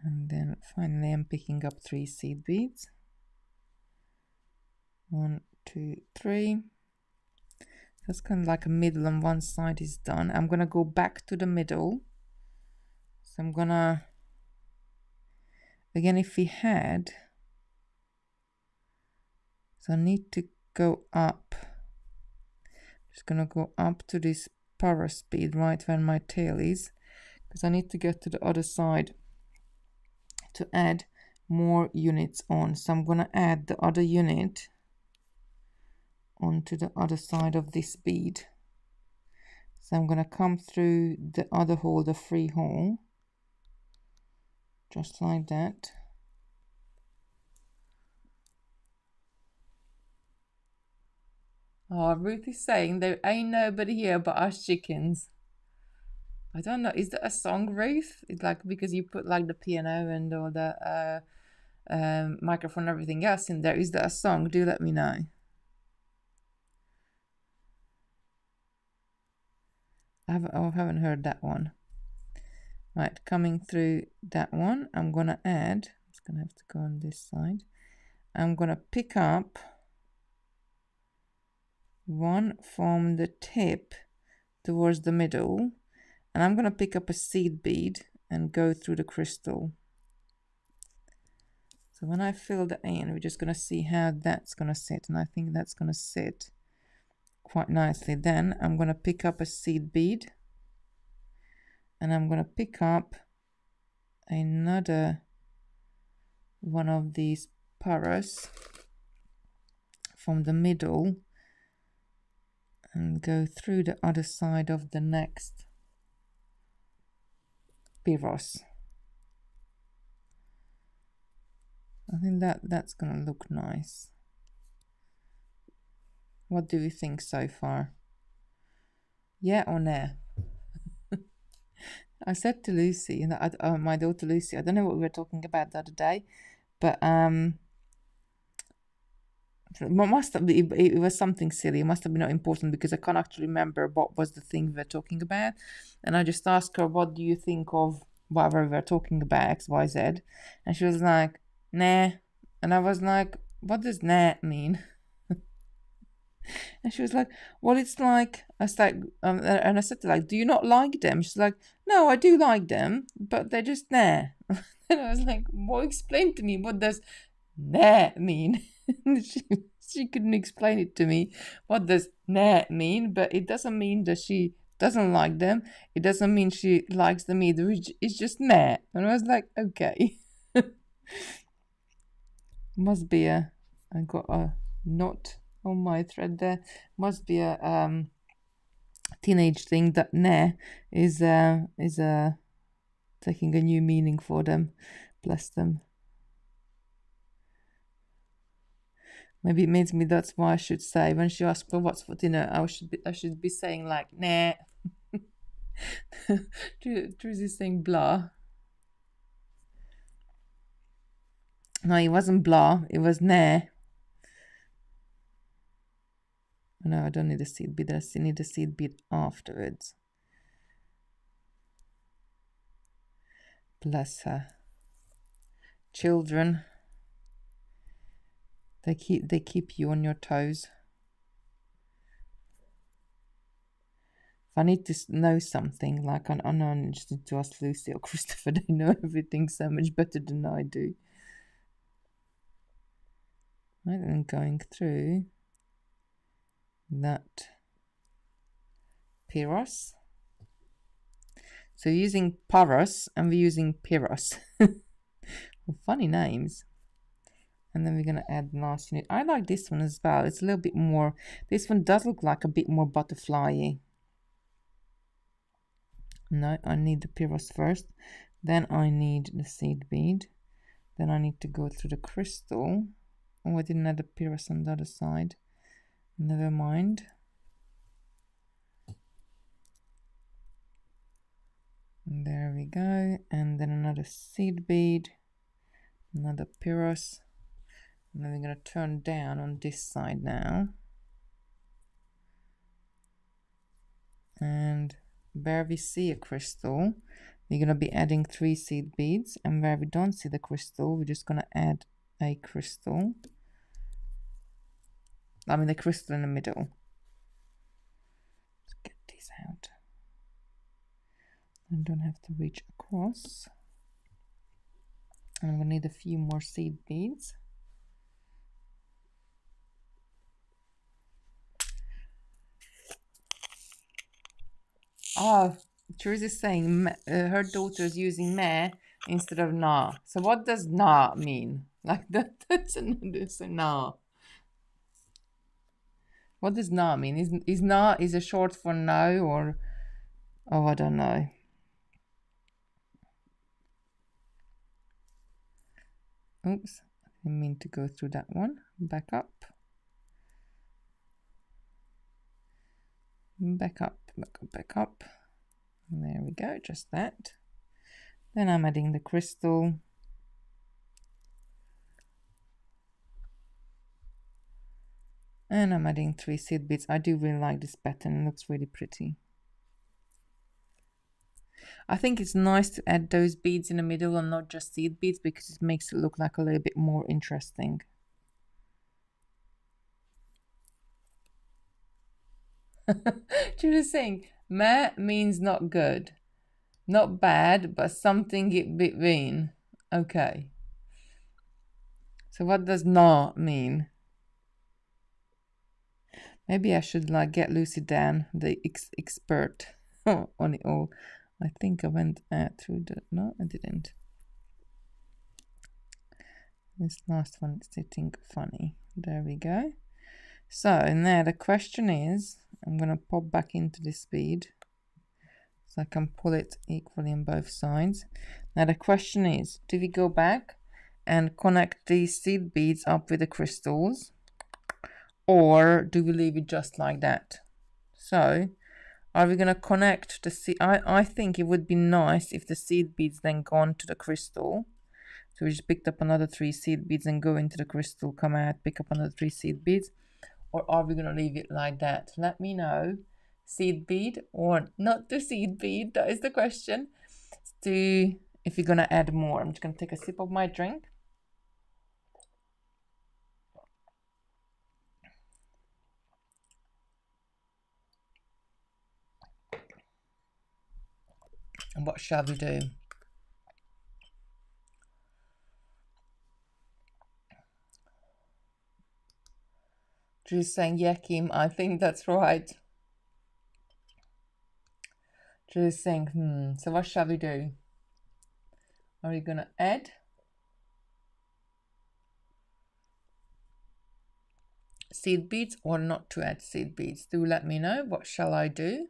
and then finally I'm picking up 3 seed beads. 1, 2, 3. That's kind of like a middle on one side is done. I'm gonna go back to the middle. So I'm gonna, again, if we had, so I need to go up. Just gonna go up to this para speed right where my tail is, because I need to get to the other side to add more units on. So I'm gonna add the other unit onto the other side of this bead. So I'm gonna come through the other hole, the free hole, just like that. Oh, Ruth is saying there ain't nobody here but us chickens. I don't know. Is that a song, Ruth? It's like because you put like the piano and all the microphone and everything else in there. Is that a song? Do let me know. I haven't heard that one. Right, coming through that one, I'm gonna add. I'm just gonna have to go on this side. I'm gonna pick up one from the tip towards the middle, and I'm gonna pick up a seed bead and go through the crystal. So when I fill that in, we're just gonna see how that's gonna sit, and I think that's gonna sit quite nicely. Then I'm gonna pick up a seed bead, and I'm gonna pick up another one of these paras from the middle and go through the other side of the next piros. I think that's gonna look nice. What do you think so far? Yeah or no? I said to Lucy, my daughter Lucy, I don't know what we were talking about the other day, but it was something silly. It must have been not important because I can't actually remember what was the thing we were talking about. And I just asked her, what do you think of whatever we were talking about, XYZ? And she was like, nah. And I was like, what does nah mean? And she was like, well, it's like, I was like, and I said to her, like, do you not like them? She's like, no, I do like them, but they're just nah. And I was like, well, explain to me, what does nah mean? she couldn't explain it to me. What does nah mean? But it doesn't mean that she doesn't like them. It doesn't mean she likes them either. It's just nah. And I was like, okay. Must be I got a knot on my thread there. Must be a teenage thing that nah is taking a new meaning for them. Bless them. Maybe it means me. That's why I should say when she asks for what's for dinner, I should be saying like nah. Truzy's saying blah. No, it wasn't blah. It was nah. No, I don't need a seed bead. I still need a seed bead afterwards. Bless her. Children. They keep you on your toes. If I need to know something, like I know I just need to ask Lucy or Christopher. They know everything so much better than I do. Right, and going through that piros. So we're using paros and we're using piros. Funny names. And then we're going to add the last unit. I like this one as well. It's a little bit more, this one does look like a bit more butterfly-y. No, I need the piros first. Then I need the seed bead. Then I need to go through the crystal. Oh, I didn't add the piros on the other side. Never mind. There we go. And then another seed bead, another pyros. And then we're going to turn down on this side now. And where we see a crystal, we're going to be adding 3 seed beads. And where we don't see the crystal, we're just going to add a crystal. I mean the crystal in the middle. Let's get these out. I don't have to reach across. I'm going to need a few more seed beads. Oh, Truth is saying her daughter is using me instead of na. So what does na mean? Like that's a na. What does na mean? Is na is a short for no, or oh, I don't know. Oops, I didn't mean to go through that one. Back up. Back up, back up, back up. There we go, just that. Then I'm adding the crystal. And I'm adding 3 seed beads. I do really like this pattern, it looks really pretty. I think it's nice to add those beads in the middle and not just seed beads, because it makes it look like a little bit more interesting. Just saying, ma means not good, not bad, but something in between. Okay. So what does na mean? Maybe I should like get Lucy Dan, the expert on it all. I think I went through the... No, I didn't. This last one is sitting funny. There we go. So now the question is, I'm going to pop back into this bead so I can pull it equally on both sides. Now the question is, do we go back and connect these seed beads up with the crystals, or do we leave it just like that? So are we going to connect the seed? I think it would be nice if the seed beads then go onto the crystal. So we just picked up another 3 seed beads and go into the crystal, come out, pick up another 3 seed beads. Or are we going to leave it like that? Let me know. Seed bead or not the seed bead? That is the question. If you're going to add more. I'm just going to take a sip of my drink. And what shall we do? Drew's saying, yeah, Kim, I think that's right. Drew's saying, so what shall we do? Are we going to add seed beads or not to add seed beads? Do let me know. What shall I do?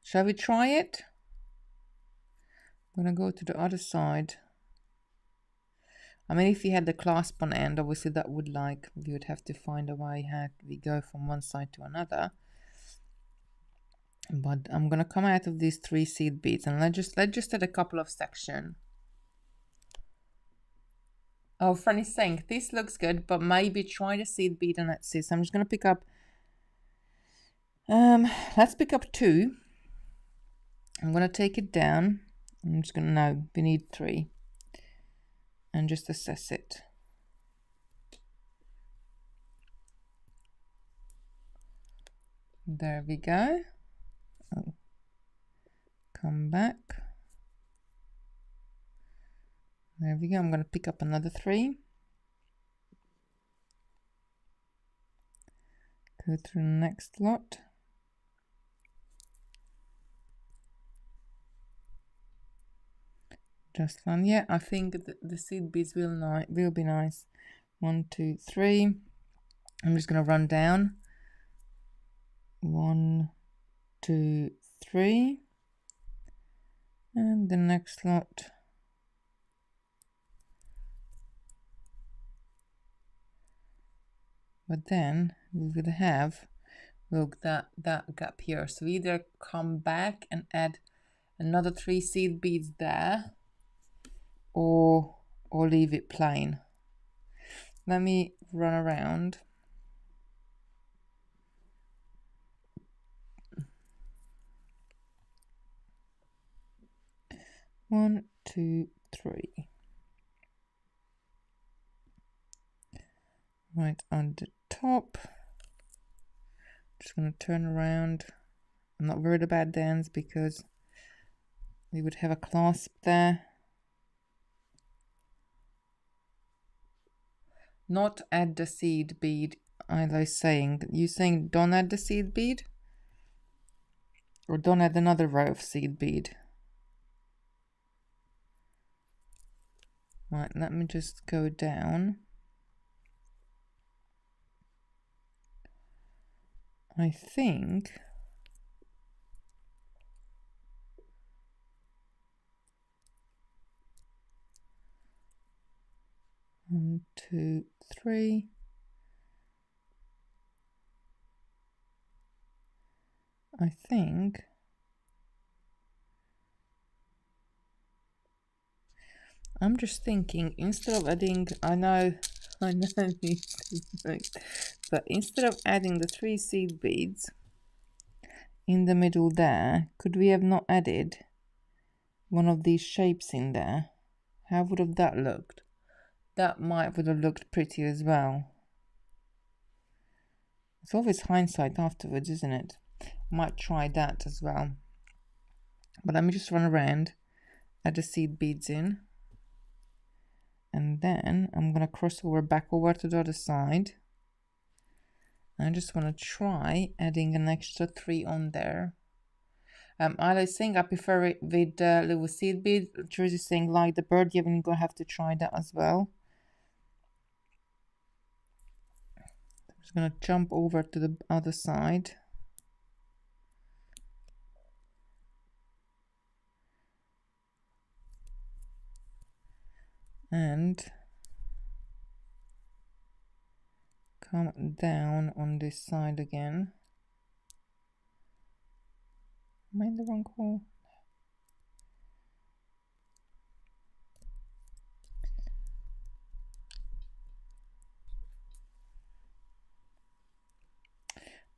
Shall we try it? I'm going to go to the other side. I mean, if you had the clasp on end, obviously that would we would have to find a way how we go from one side to another. But I'm gonna come out of these 3 seed beads and let's just add a couple of sections. Oh, Franny's saying this looks good, but maybe try the seed bead and let's see. So I'm just gonna pick up. Let's pick up 2. I'm gonna take it down. I'm just gonna no, we need 3. And just assess it. There we go. Oh. Come back. There we go. I'm going to pick up another 3. Go through the next lot. Just one. Yeah, I think the seed beads will be nice. 1, 2, 3. I'm just going to run down. 1, 2, 3. And the next lot. But then we will have, look, that gap here. So either come back and add another 3 seed beads there, or leave it plain. Let me run around. One, two, three. Right on the top. Just gonna turn around. I'm not worried about the ends because we would have a clasp there. Not add the seed bead. I like saying, you saying don't add the seed bead? Or don't add another row of seed bead? Right, let me just go down. I think one, two, three. I think I'm just thinking, instead of adding, I know but instead of adding the 3 seed beads in the middle there, could we have not added one of these shapes in there? How would have that looked? That would have looked pretty as well. It's always hindsight afterwards, isn't it? Might try that as well. But let me just run around, add the seed beads in. And then I'm going to cross over back over to the other side. I just want to try adding an extra 3 on there. I was saying I prefer it with little seed bead. Jersey saying like the bird. You're going to have to try that as well. I'm just going to jump over to the other side. And come down on this side again. Am I in the wrong hole?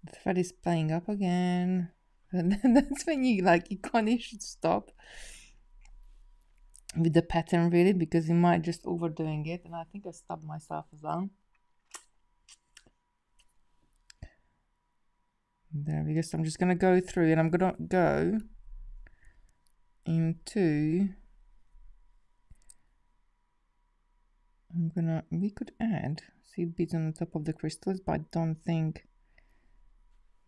The thread is playing up again. And then that's when you should stop with the pattern really, because you might just overdoing it. And I think I stopped myself as well. There we go. So I'm just going to go through and I'm going to go into, we could add seed beads on the top of the crystals, but I don't think,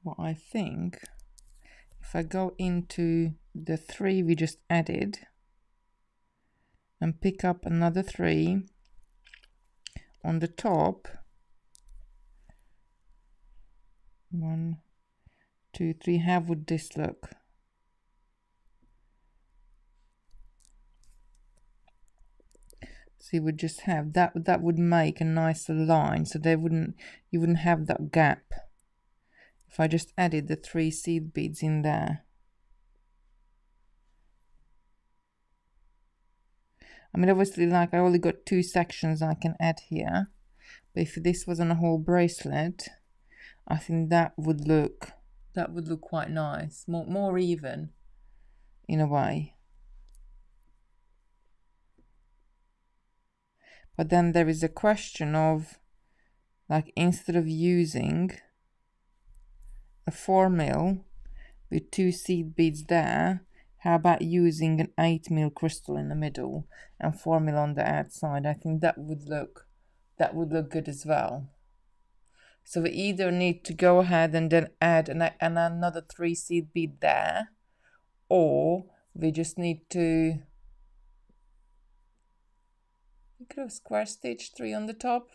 what I think, if I go into the 3 we just added and pick up another 3 on the top, 1, 2, 3, how would this look? So you would just have that would make a nicer line, so you wouldn't have that gap if I just added the 3 seed beads in there. I mean, obviously, like I only got 2 sections I can add here, but if this was on a whole bracelet, I think that would look quite nice, more even in a way. But then there is a question of, like, instead of using a 4mm with 2 seed beads there, how about using an 8mm crystal in the middle and 4mm on the outside? I think that would look good as well. So we either need to go ahead and then add another 3 seed bead there, or we just need to, you could have square stitch 3 on the top.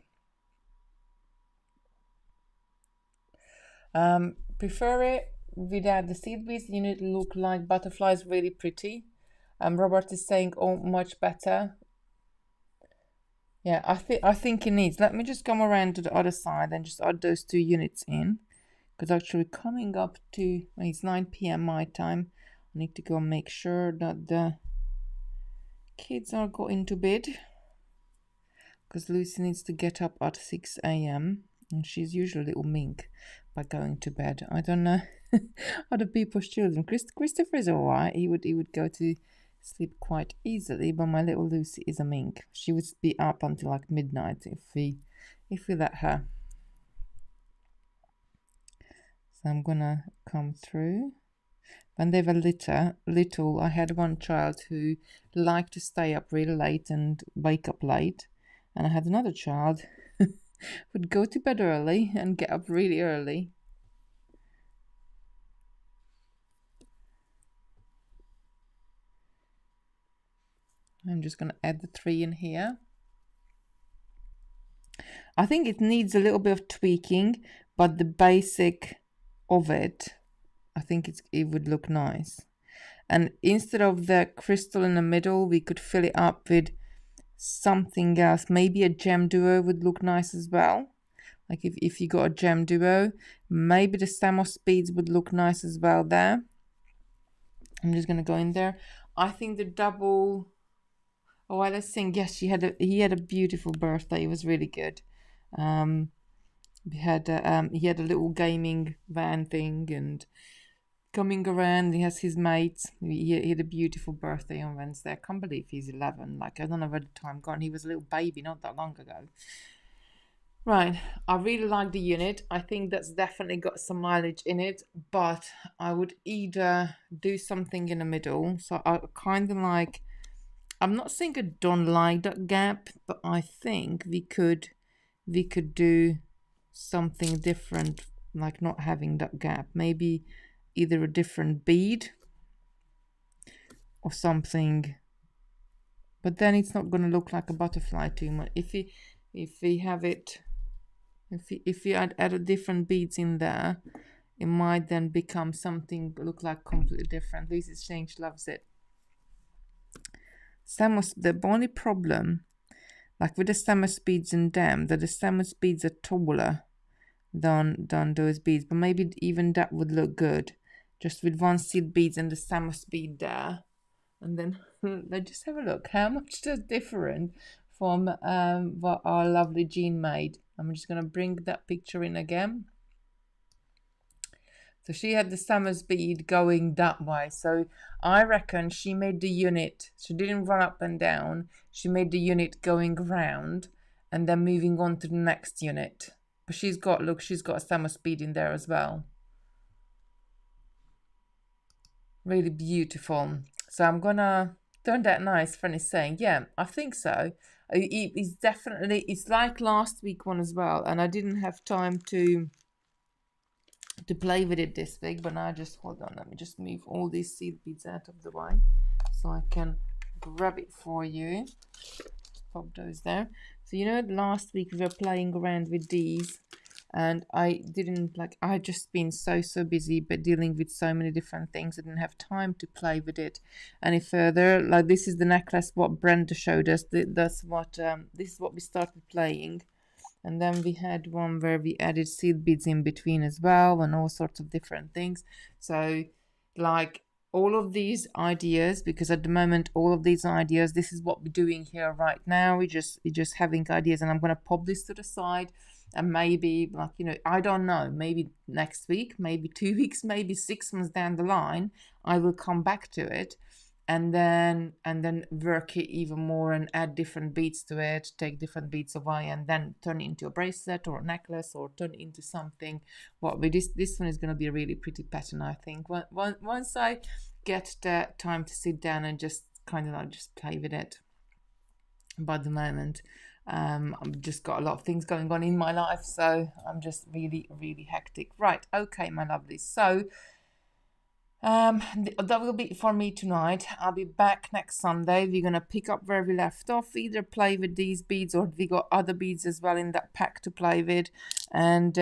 Prefer it without the seed beads. You need to look like butterflies, really pretty. Robert is saying, oh, much better. Yeah, I think it needs. Let me just come around to the other side and just add those 2 units in. Because actually coming up to, it's 9 p.m. my time. I need to go and make sure that the kids are going to bed. Because Lucy needs to get up at 6 a.m. and she's usually a little mink by going to bed. I don't know other people's children. Christopher is alright. He would go to sleep quite easily, but my little Lucy is a mink. She would be up until like midnight if we let her. So I'm gonna come through. When they were little, I had one child who liked to stay up really late and wake up late. And I had another child who would go to bed early and get up really early. I'm just going to add the 3 in here. I think it needs a little bit of tweaking, but the basic of it, I think it would look nice. And instead of the crystal in the middle, we could fill it up with something else. Maybe a gem duo would look nice as well. Like if you got a gem duo, maybe the Samos beads would look nice as well there. I'm just gonna go in there. I think the double. Oh, let's sing. Yes, he had a beautiful birthday. It was really good. He had a little gaming van thing and coming around. He has his mates. He had a beautiful birthday on Wednesday. I can't believe he's 11. Like I don't know where the time gone. He was a little baby not that long ago. Right, I really like the unit. I think that's definitely got some mileage in it, but I would either do something in the middle. So I kind of like, I'm not saying I don't like that gap, but I think we could do something different, like not having that gap. Maybe either a different bead or something, but then it's not going to look like a butterfly too much. If we have it. If you add different beads in there, it might then become something look like completely different. Lucy's saying she loves it. Samos, the only problem, like with the Samos beads in them, that the Samos beads are taller than those beads, but maybe even that would look good, just with one seed beads and the Samos bead there, and then let's just have a look how much that's different from what our lovely Jean made. I'm just going to bring that picture in again. So she had the Samos bead going that way. So I reckon she made the unit, she didn't run up and down. She made the unit going round and then moving on to the next unit. But she's got a Samos bead in there as well. Really beautiful. So I'm going to turn that nice. Friend is saying, yeah, I think so. It's like last week one as well, and I didn't have time to play with it this week, but now just hold on, let me just move all these seed beads out of the way so I can grab it for you. Just pop those there. So last week we were playing around with these and I had just been so busy but dealing with so many different things. I didn't have time to play with it any further. Like this is the necklace what Brenda showed us. This is what we started playing, and then we had one where we added seed beads in between as well and all sorts of different things. So like all of these ideas, because at the moment all of these ideas, this is what we're doing here right now. We're just having ideas, and I'm going to pop this to the side. And maybe I don't know, maybe next week, maybe 2 weeks, maybe 6 months down the line, I will come back to it and then work it even more and add different beads to it, take different beads away and then turn it into a bracelet or a necklace or turn it into something. This one is going to be a really pretty pattern, I think. Once I get the time to sit down and just kind of just play with it. But at the moment, I've just got a lot of things going on in my life, so I'm just really hectic. Right, okay, my lovelies. So that will be for me tonight. I'll be back next Sunday. We're gonna pick up where we left off, either play with these beads or we got other beads as well in that pack to play with, and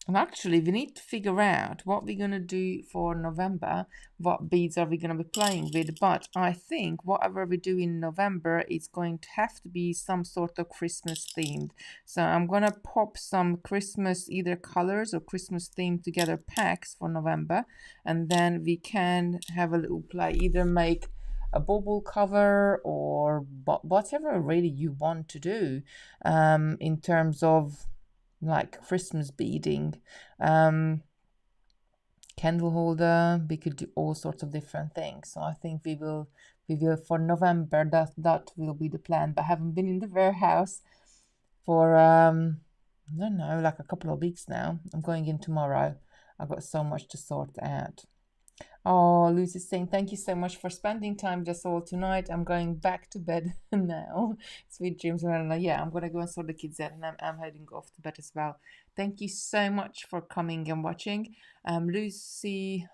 And actually, we need to figure out what we're going to do for November. What beads are we going to be playing with? But I think whatever we do in November, it's going to have to be some sort of Christmas themed. So I'm going to pop some Christmas either colors or Christmas themed together packs for November. And then we can have a little play. Either make a bubble cover or whatever really you want to do in terms of like Christmas beading, candle holder. We could do all sorts of different things. So I think we will for November, that will be the plan. But I haven't been in the warehouse for I don't know, like a couple of weeks now. I'm going in tomorrow. I've got so much to sort out. Oh, Lucy's saying, thank you so much for spending time with us all tonight. I'm going back to bed now. Sweet dreams. And yeah, I'm going to go and sort the kids out, and I'm heading off to bed as well. Thank you so much for coming and watching. Lucy,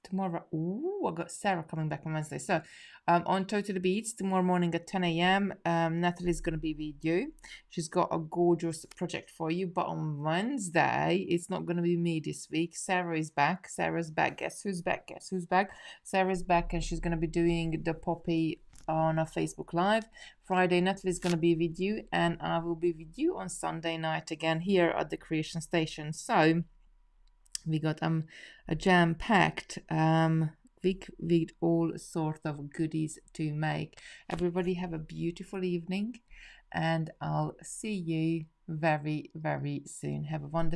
tomorrow, ooh, I got Sarah coming back on Wednesday. So on Totally Beads tomorrow morning at 10 a.m. Natalie's going to be with you. She's got a gorgeous project for you. But on Wednesday, it's not going to be me this week. Sarah is back. Sarah's back. Guess who's back? Guess who's back? Sarah's back, and she's going to be doing the poppy on a Facebook Live. Friday, Natalie's going to be with you, and I will be with you on Sunday night again here at the Creation Station. So we got a jam-packed week with all sorts of goodies to make. Everybody have a beautiful evening, and I'll see you very, very soon. Have a wonderful